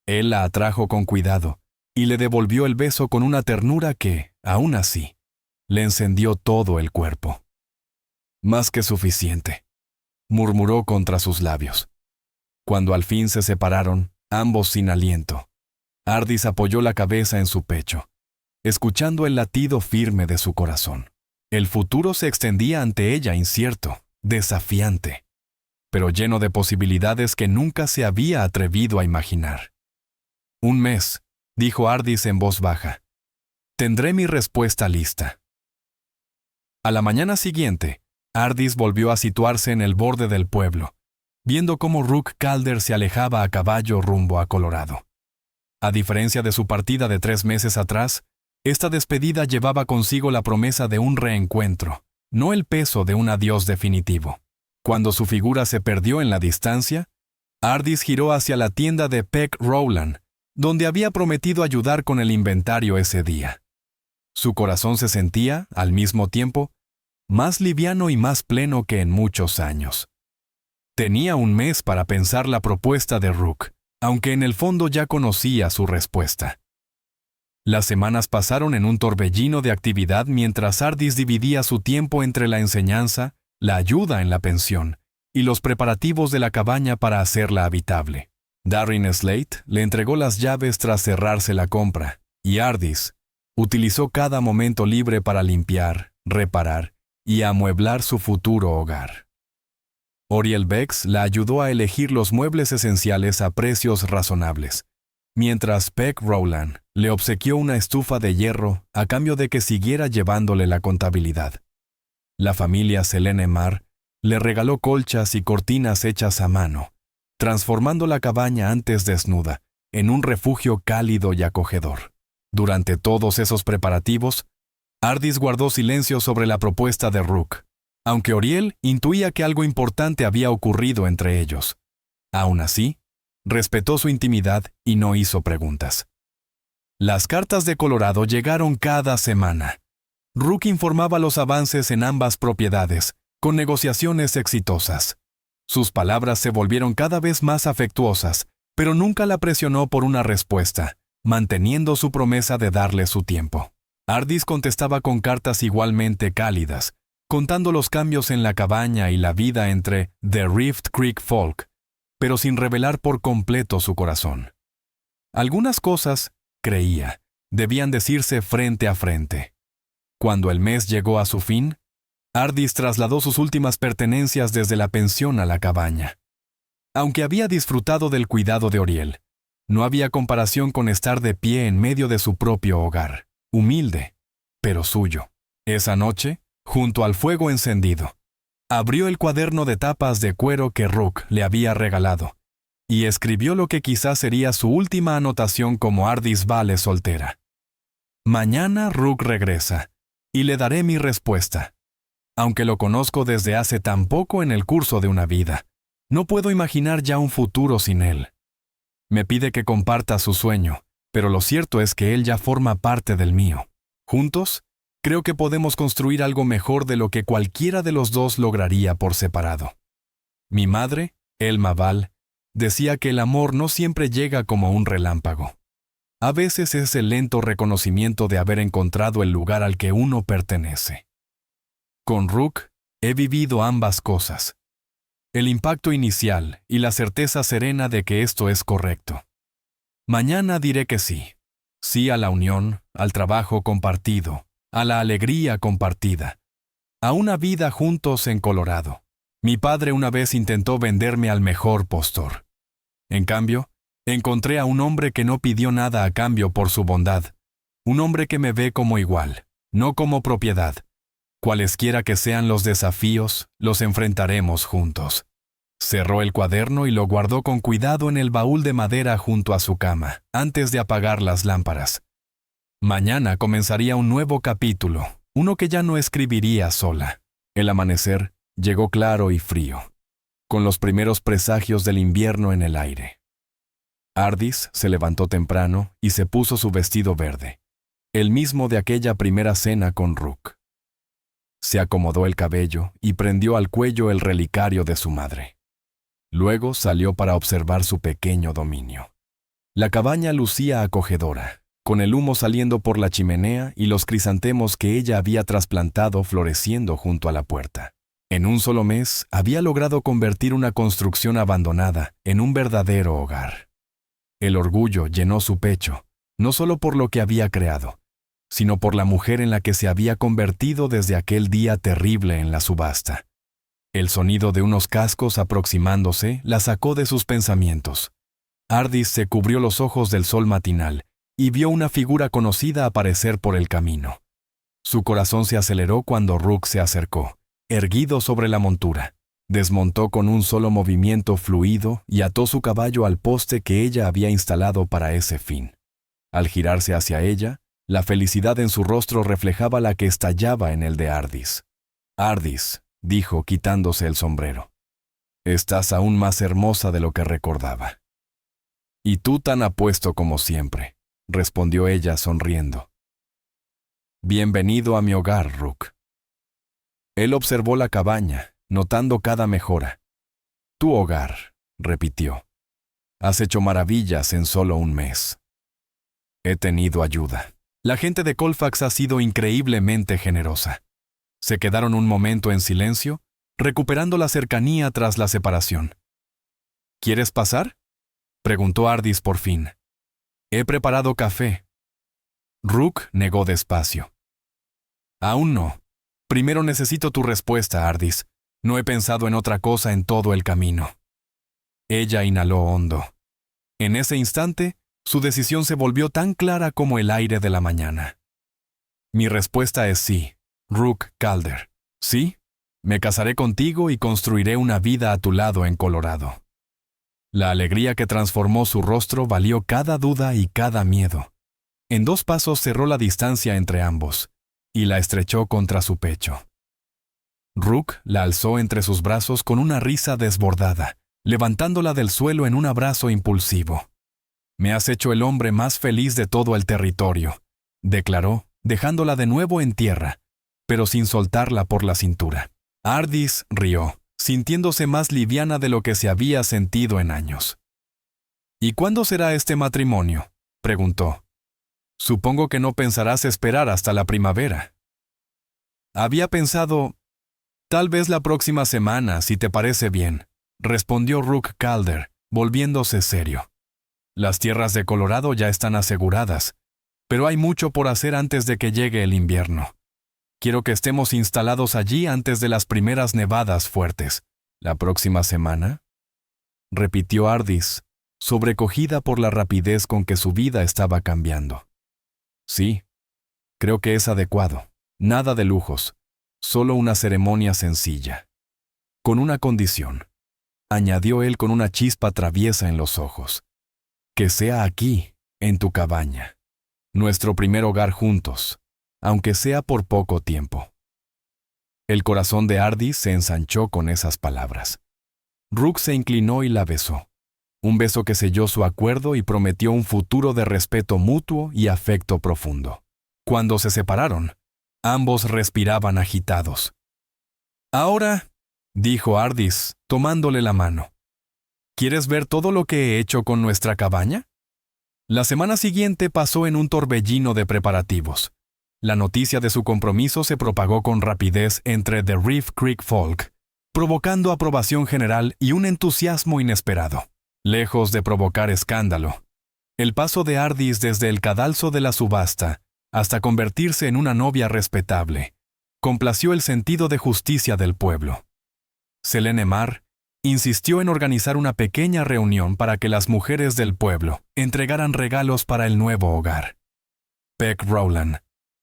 Él la atrajo con cuidado y le devolvió el beso con una ternura que, aún así, le encendió todo el cuerpo. Más que suficiente, murmuró contra sus labios. Cuando al fin se separaron, ambos sin aliento, Ardis apoyó la cabeza en su pecho, escuchando el latido firme de su corazón. El futuro se extendía ante ella incierto, desafiante, pero lleno de posibilidades que nunca se había atrevido a imaginar. Un mes, dijo Ardis en voz baja. Tendré mi respuesta lista. A la mañana siguiente, Ardis volvió a situarse en el borde del pueblo, viendo cómo Rook Calder se alejaba a caballo rumbo a Colorado. A diferencia de su partida de 3 meses atrás, esta despedida llevaba consigo la promesa de un reencuentro, no el peso de un adiós definitivo. Cuando su figura se perdió en la distancia, Ardis giró hacia la tienda de Peck Rowland, donde había prometido ayudar con el inventario ese día. Su corazón se sentía, al mismo tiempo, más liviano y más pleno que en muchos años. Tenía un mes para pensar la propuesta de Rook, aunque en el fondo ya conocía su respuesta. Las semanas pasaron en un torbellino de actividad mientras Ardis dividía su tiempo entre la enseñanza, la ayuda en la pensión y los preparativos de la cabaña para hacerla habitable. Darren Slate le entregó las llaves tras cerrarse la compra, y Ardis utilizó cada momento libre para limpiar, reparar y amueblar su futuro hogar. Oriel Bex la ayudó a elegir los muebles esenciales a precios razonables, mientras Peck Rowland le obsequió una estufa de hierro a cambio de que siguiera llevándole la contabilidad. La familia Selene Marr le regaló colchas y cortinas hechas a mano, transformando la cabaña antes desnuda en un refugio cálido y acogedor. Durante todos esos preparativos, Ardis guardó silencio sobre la propuesta de Rook, aunque Oriel intuía que algo importante había ocurrido entre ellos. Aún así, respetó su intimidad y no hizo preguntas. Las cartas de Colorado llegaron cada semana. Rook informaba los avances en ambas propiedades, con negociaciones exitosas. Sus palabras se volvieron cada vez más afectuosas, pero nunca la presionó por una respuesta, manteniendo su promesa de darle su tiempo. Ardis contestaba con cartas igualmente cálidas, contando los cambios en la cabaña y la vida entre The Rift Creek Folk, pero sin revelar por completo su corazón. Algunas cosas, creía, debían decirse frente a frente. Cuando el mes llegó a su fin, Ardis trasladó sus últimas pertenencias desde la pensión a la cabaña. Aunque había disfrutado del cuidado de Oriel, no había comparación con estar de pie en medio de su propio hogar, humilde, pero suyo. Esa noche, junto al fuego encendido, abrió el cuaderno de tapas de cuero que Rook le había regalado y escribió lo que quizás sería su última anotación como Ardis Vale soltera. Mañana Rook regresa y le daré mi respuesta. Aunque lo conozco desde hace tan poco en el curso de una vida, no puedo imaginar ya un futuro sin él. Me pide que comparta su sueño, pero lo cierto es que él ya forma parte del mío. Juntos, creo que podemos construir algo mejor de lo que cualquiera de los dos lograría por separado. Mi madre, Elma Val, decía que el amor no siempre llega como un relámpago. A veces es el lento reconocimiento de haber encontrado el lugar al que uno pertenece. Con Rook he vivido ambas cosas. El impacto inicial y la certeza serena de que esto es correcto. Mañana diré que sí. Sí a la unión, al trabajo compartido, a la alegría compartida, a una vida juntos en Colorado. Mi padre una vez intentó venderme al mejor postor. En cambio, encontré a un hombre que no pidió nada a cambio por su bondad. Un hombre que me ve como igual, no como propiedad. Cualesquiera que sean los desafíos, los enfrentaremos juntos. Cerró el cuaderno y lo guardó con cuidado en el baúl de madera junto a su cama, antes de apagar las lámparas. Mañana comenzaría un nuevo capítulo, uno que ya no escribiría sola. El amanecer llegó claro y frío, con los primeros presagios del invierno en el aire. Ardis se levantó temprano y se puso su vestido verde, el mismo de aquella primera cena con Rook. Se acomodó el cabello y prendió al cuello el relicario de su madre. Luego salió para observar su pequeño dominio. La cabaña lucía acogedora, con el humo saliendo por la chimenea y los crisantemos que ella había trasplantado floreciendo junto a la puerta. En un solo mes había logrado convertir una construcción abandonada en un verdadero hogar. El orgullo llenó su pecho, no solo por lo que había creado, sino por la mujer en la que se había convertido desde aquel día terrible en la subasta. El sonido de unos cascos aproximándose la sacó de sus pensamientos. Ardis se cubrió los ojos del sol matinal y vio una figura conocida aparecer por el camino. Su corazón se aceleró cuando Rook se acercó, erguido sobre la montura. Desmontó con un solo movimiento fluido y ató su caballo al poste que ella había instalado para ese fin. Al girarse hacia ella, la felicidad en su rostro reflejaba la que estallaba en el de Ardis. «Ardis», dijo quitándose el sombrero, «estás aún más hermosa de lo que recordaba». «Y tú tan apuesto como siempre», respondió ella sonriendo. «Bienvenido a mi hogar, Rook». Él observó la cabaña, notando cada mejora. «Tu hogar», repitió. «Has hecho maravillas en solo un mes». «He tenido ayuda». La gente de Colfax ha sido increíblemente generosa. Se quedaron un momento en silencio, recuperando la cercanía tras la separación. ¿Quieres pasar?, preguntó Ardis por fin. «He preparado café». Rook negó despacio. «Aún no. Primero necesito tu respuesta, Ardis. No he pensado en otra cosa en todo el camino». Ella inhaló hondo. En ese instante, su decisión se volvió tan clara como el aire de la mañana. «Mi respuesta es sí, Rook Calder. Sí, me casaré contigo y construiré una vida a tu lado en Colorado». La alegría que transformó su rostro valió cada duda y cada miedo. En 2 pasos cerró la distancia entre ambos y la estrechó contra su pecho. Rook la alzó entre sus brazos con una risa desbordada, levantándola del suelo en un abrazo impulsivo. «Me has hecho el hombre más feliz de todo el territorio», declaró, dejándola de nuevo en tierra, pero sin soltarla por la cintura. Ardis rió, sintiéndose más liviana de lo que se había sentido en años. «¿Y cuándo será este matrimonio?», preguntó. «Supongo que no pensarás esperar hasta la primavera». «Había pensado, tal vez la próxima semana, si te parece bien», respondió Rook Calder, volviéndose serio. «Las tierras de Colorado ya están aseguradas, pero hay mucho por hacer antes de que llegue el invierno. Quiero que estemos instalados allí antes de las primeras nevadas fuertes. ¿La próxima semana?». repitió Ardis, sobrecogida por la rapidez con que su vida estaba cambiando. Sí, creo que es adecuado. Nada de lujos, solo una ceremonia sencilla. Con una condición, añadió él con una chispa traviesa en los ojos. Que sea aquí, en tu cabaña. Nuestro primer hogar juntos, aunque sea por poco tiempo. El corazón de Ardis se ensanchó con esas palabras. Rook se inclinó y la besó. Un beso que selló su acuerdo y prometió un futuro de respeto mutuo y afecto profundo. Cuando se separaron, ambos respiraban agitados. Ahora, dijo Ardis, tomándole la mano, ¿quieres ver todo lo que he hecho con nuestra cabaña? La semana siguiente pasó en un torbellino de preparativos. La noticia de su compromiso se propagó con rapidez entre The Reef Creek Folk, provocando aprobación general y un entusiasmo inesperado. Lejos de provocar escándalo, el paso de Ardis desde el cadalso de la subasta hasta convertirse en una novia respetable complació el sentido de justicia del pueblo. Selene Mar insistió en organizar una pequeña reunión para que las mujeres del pueblo entregaran regalos para el nuevo hogar. Peck Rowland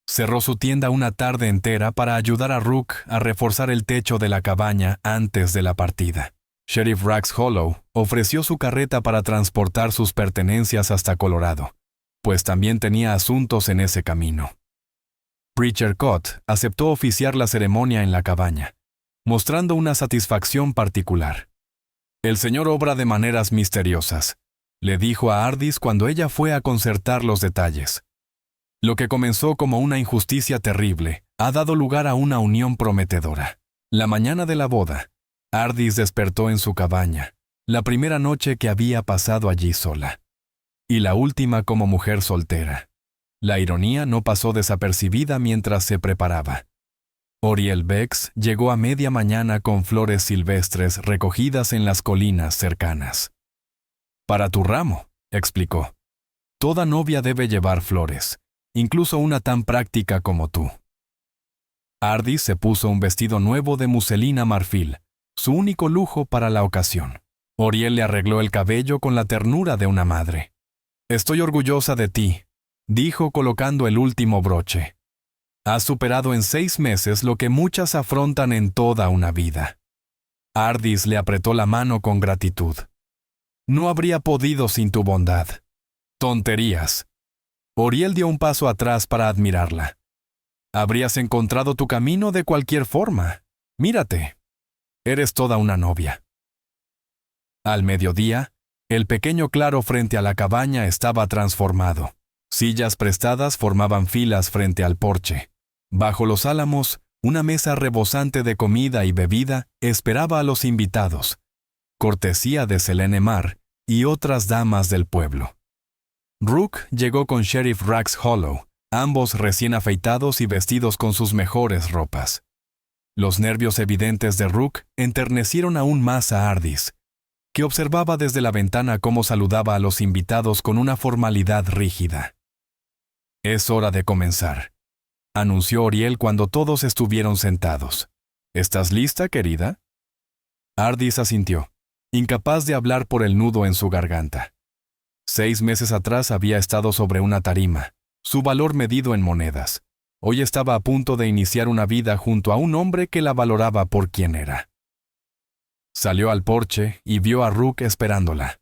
cerró su tienda una tarde entera para ayudar a Rook a reforzar el techo de la cabaña antes de la partida. Sheriff Rags Hollow ofreció su carreta para transportar sus pertenencias hasta Colorado, pues también tenía asuntos en ese camino. Preacher Cott aceptó oficiar la ceremonia en la cabaña, mostrando una satisfacción particular. El señor obra de maneras misteriosas, le dijo a Ardis cuando ella fue a concertar los detalles. Lo que comenzó como una injusticia terrible ha dado lugar a una unión prometedora. La mañana de la boda, Ardis despertó en su cabaña, la primera noche que había pasado allí sola, y la última como mujer soltera. La ironía no pasó desapercibida mientras se preparaba. Oriel Bex llegó a media mañana con flores silvestres recogidas en las colinas cercanas. «Para tu ramo», explicó. «Toda novia debe llevar flores, incluso una tan práctica como tú». Ardis se puso un vestido nuevo de muselina marfil, su único lujo para la ocasión. Oriel le arregló el cabello con la ternura de una madre. «Estoy orgullosa de ti», dijo colocando el último broche. «Has superado en 6 meses lo que muchas afrontan en toda una vida». Ardis le apretó la mano con gratitud. «No habría podido sin tu bondad». «Tonterías». Oriel dio un paso atrás para admirarla. «Habrías encontrado tu camino de cualquier forma. Mírate. Eres toda una novia». Al mediodía, el pequeño claro frente a la cabaña estaba transformado. Sillas prestadas formaban filas frente al porche. Bajo los álamos, una mesa rebosante de comida y bebida esperaba a los invitados, cortesía de Selene Mar y otras damas del pueblo. Rook llegó con Sheriff Rags Hollow, ambos recién afeitados y vestidos con sus mejores ropas. Los nervios evidentes de Rook enternecieron aún más a Ardis, que observaba desde la ventana cómo saludaba a los invitados con una formalidad rígida. «Es hora de comenzar», anunció Oriel cuando todos estuvieron sentados. «¿Estás lista, querida?» Ardis asintió, incapaz de hablar por el nudo en su garganta. 6 meses atrás había estado sobre una tarima, su valor medido en monedas. Hoy estaba a punto de iniciar una vida junto a un hombre que la valoraba por quien era. Salió al porche y vio a Rook esperándola.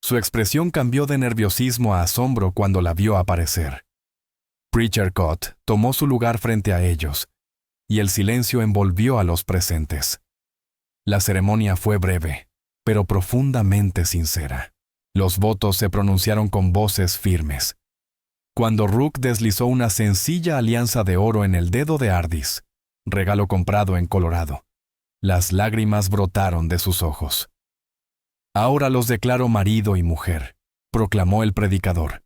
Su expresión cambió de nerviosismo a asombro cuando la vio aparecer. Preacher Cott tomó su lugar frente a ellos, y el silencio envolvió a los presentes. La ceremonia fue breve, pero profundamente sincera. Los votos se pronunciaron con voces firmes. Cuando Rook deslizó una sencilla alianza de oro en el dedo de Ardis, regalo comprado en Colorado, las lágrimas brotaron de sus ojos. «Ahora los declaro marido y mujer», proclamó el predicador.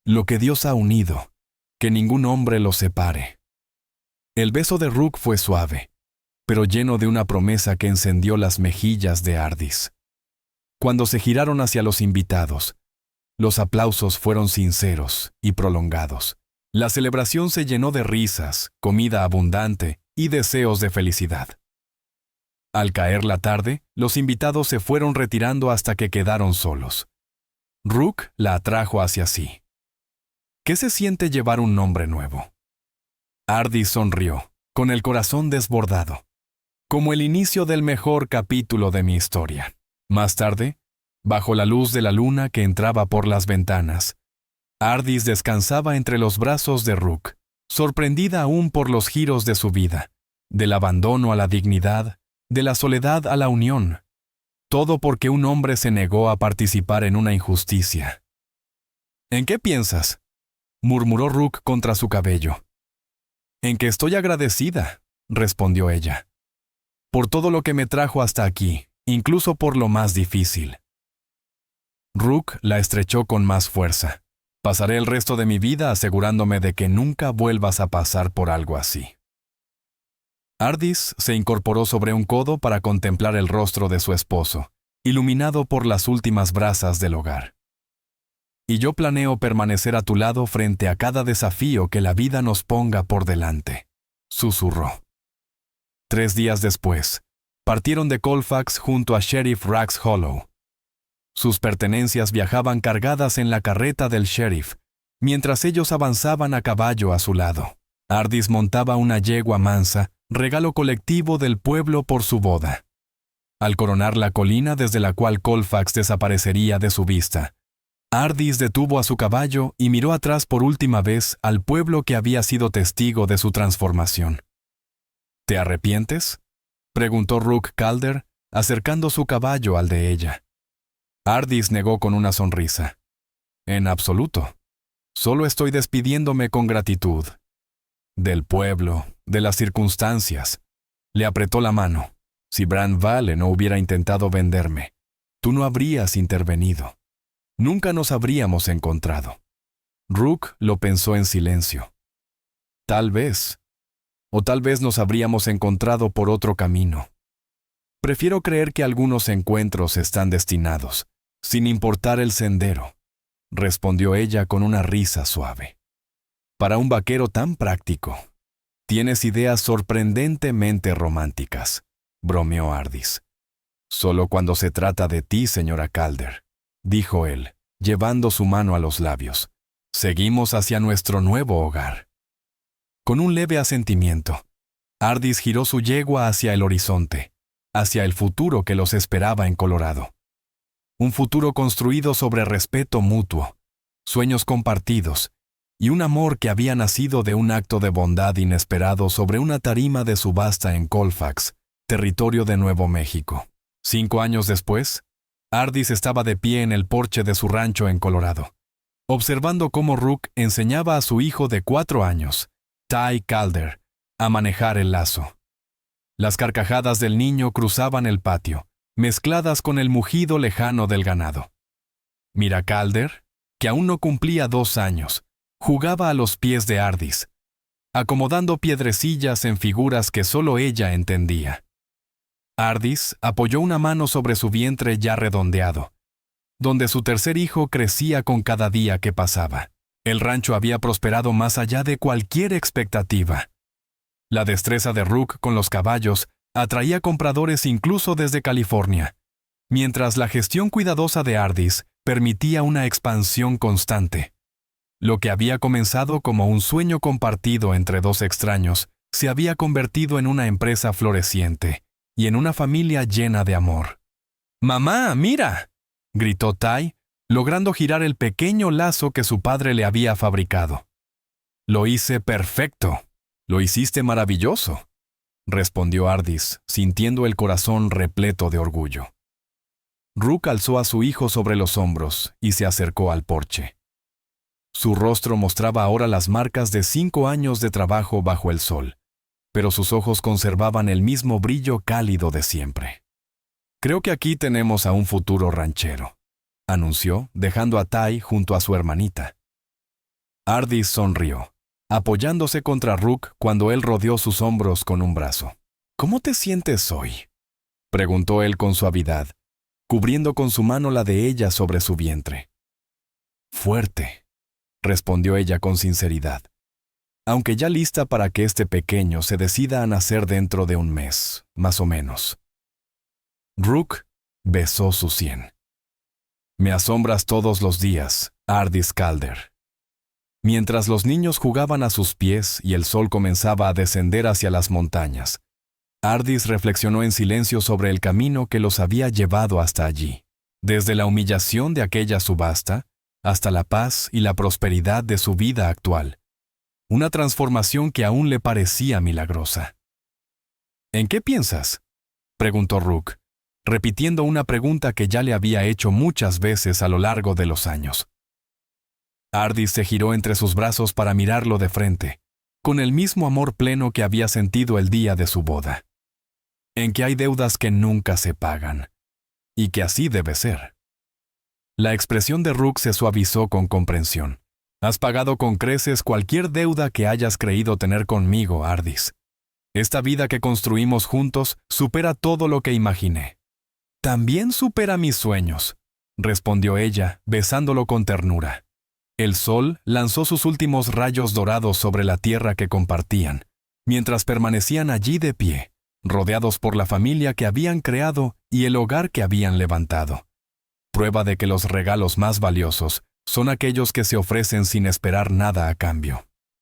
«Lo que Dios ha unido, que ningún hombre los separe». El beso de Rook fue suave, pero lleno de una promesa que encendió las mejillas de Ardis. Cuando se giraron hacia los invitados, los aplausos fueron sinceros y prolongados. La celebración se llenó de risas, comida abundante y deseos de felicidad. Al caer la tarde, los invitados se fueron retirando hasta que quedaron solos. Rook la atrajo hacia sí. ¿Qué se siente llevar un nombre nuevo? Ardis sonrió, con el corazón desbordado, como el inicio del mejor capítulo de mi historia. Más tarde, bajo la luz de la luna que entraba por las ventanas, Ardis descansaba entre los brazos de Rook, sorprendida aún por los giros de su vida, del abandono a la dignidad, de la soledad a la unión, todo porque un hombre se negó a participar en una injusticia. ¿En qué piensas?, murmuró Rook contra su cabello. En que estoy agradecida, respondió ella, por todo lo que me trajo hasta aquí, incluso por lo más difícil. Rook la estrechó con más fuerza. Pasaré el resto de mi vida asegurándome de que nunca vuelvas a pasar por algo así. Ardis se incorporó sobre un codo para contemplar el rostro de su esposo, iluminado por las últimas brasas del hogar. Y yo planeo permanecer a tu lado frente a cada desafío que la vida nos ponga por delante, susurró. 3 días después, partieron de Colfax junto a Sheriff Rags Hollow. Sus pertenencias viajaban cargadas en la carreta del sheriff, mientras ellos avanzaban a caballo a su lado. Ardis montaba una yegua mansa, regalo colectivo del pueblo por su boda. Al coronar la colina desde la cual Colfax desaparecería de su vista, Ardis detuvo a su caballo y miró atrás por última vez al pueblo que había sido testigo de su transformación. ¿Te arrepientes?, preguntó Rook Calder, acercando su caballo al de ella. Ardis negó con una sonrisa. En absoluto. Solo estoy despidiéndome con gratitud. Del pueblo, de las circunstancias. Le apretó la mano. Si Bran Vale no hubiera intentado venderme, tú no habrías intervenido. Nunca nos habríamos encontrado. Rook lo pensó en silencio. Tal vez. O tal vez nos habríamos encontrado por otro camino. Prefiero creer que algunos encuentros están destinados, sin importar el sendero, respondió ella con una risa suave. Para un vaquero tan práctico, tienes ideas sorprendentemente románticas, bromeó Ardis. Solo cuando se trata de ti, señora Calder, dijo él, llevando su mano a los labios. Seguimos hacia nuestro nuevo hogar. Con un leve asentimiento, Ardis giró su yegua hacia el horizonte, hacia el futuro que los esperaba en Colorado. Un futuro construido sobre respeto mutuo, sueños compartidos y un amor que había nacido de un acto de bondad inesperado sobre una tarima de subasta en Colfax, territorio de Nuevo México. 5 años después, Ardis estaba de pie en el porche de su rancho en Colorado, observando cómo Rook enseñaba a su hijo de 4 años, Ty Calder, a manejar el lazo. Las carcajadas del niño cruzaban el patio, mezcladas con el mugido lejano del ganado. Mira Calder, que aún no cumplía 2 años, jugaba a los pies de Ardis, acomodando piedrecillas en figuras que solo ella entendía. Ardis apoyó una mano sobre su vientre ya redondeado, donde su tercer hijo crecía con cada día que pasaba. El rancho había prosperado más allá de cualquier expectativa. La destreza de Rook con los caballos atraía compradores incluso desde California, mientras la gestión cuidadosa de Ardis permitía una expansión constante. Lo que había comenzado como un sueño compartido entre 2 extraños se había convertido en una empresa floreciente y en una familia llena de amor. ¡Mamá, mira!, gritó Ty, logrando girar el pequeño lazo que su padre le había fabricado. Lo hice perfecto. Lo hiciste maravilloso, respondió Ardis, sintiendo el corazón repleto de orgullo. Rook alzó a su hijo sobre los hombros y se acercó al porche. Su rostro mostraba ahora las marcas de 5 años de trabajo bajo el sol, pero sus ojos conservaban el mismo brillo cálido de siempre. Creo que aquí tenemos a un futuro ranchero, anunció, dejando a Ty junto a su hermanita. Ardis sonrió, apoyándose contra Rook cuando él rodeó sus hombros con un brazo. ¿Cómo te sientes hoy?, preguntó él con suavidad, cubriendo con su mano la de ella sobre su vientre. Fuerte, respondió ella con sinceridad, aunque ya lista para que este pequeño se decida a nacer dentro de un mes, más o menos. Rook besó su sien. Me asombras todos los días, Ardis Calder. Mientras los niños jugaban a sus pies y el sol comenzaba a descender hacia las montañas, Ardis reflexionó en silencio sobre el camino que los había llevado hasta allí, desde la humillación de aquella subasta hasta la paz y la prosperidad de su vida actual. Una transformación que aún le parecía milagrosa. ¿En qué piensas?, preguntó Rook, repitiendo una pregunta que ya le había hecho muchas veces a lo largo de los años. Ardis se giró entre sus brazos para mirarlo de frente, con el mismo amor pleno que había sentido el día de su boda. En que hay deudas que nunca se pagan, y que así debe ser. La expresión de Rook se suavizó con comprensión. Has pagado con creces cualquier deuda que hayas creído tener conmigo, Ardis. Esta vida que construimos juntos supera todo lo que imaginé. También supera mis sueños, respondió ella, besándolo con ternura. El sol lanzó sus últimos rayos dorados sobre la tierra que compartían, mientras permanecían allí de pie, rodeados por la familia que habían creado y el hogar que habían levantado. Prueba de que los regalos más valiosos son aquellos que se ofrecen sin esperar nada a cambio.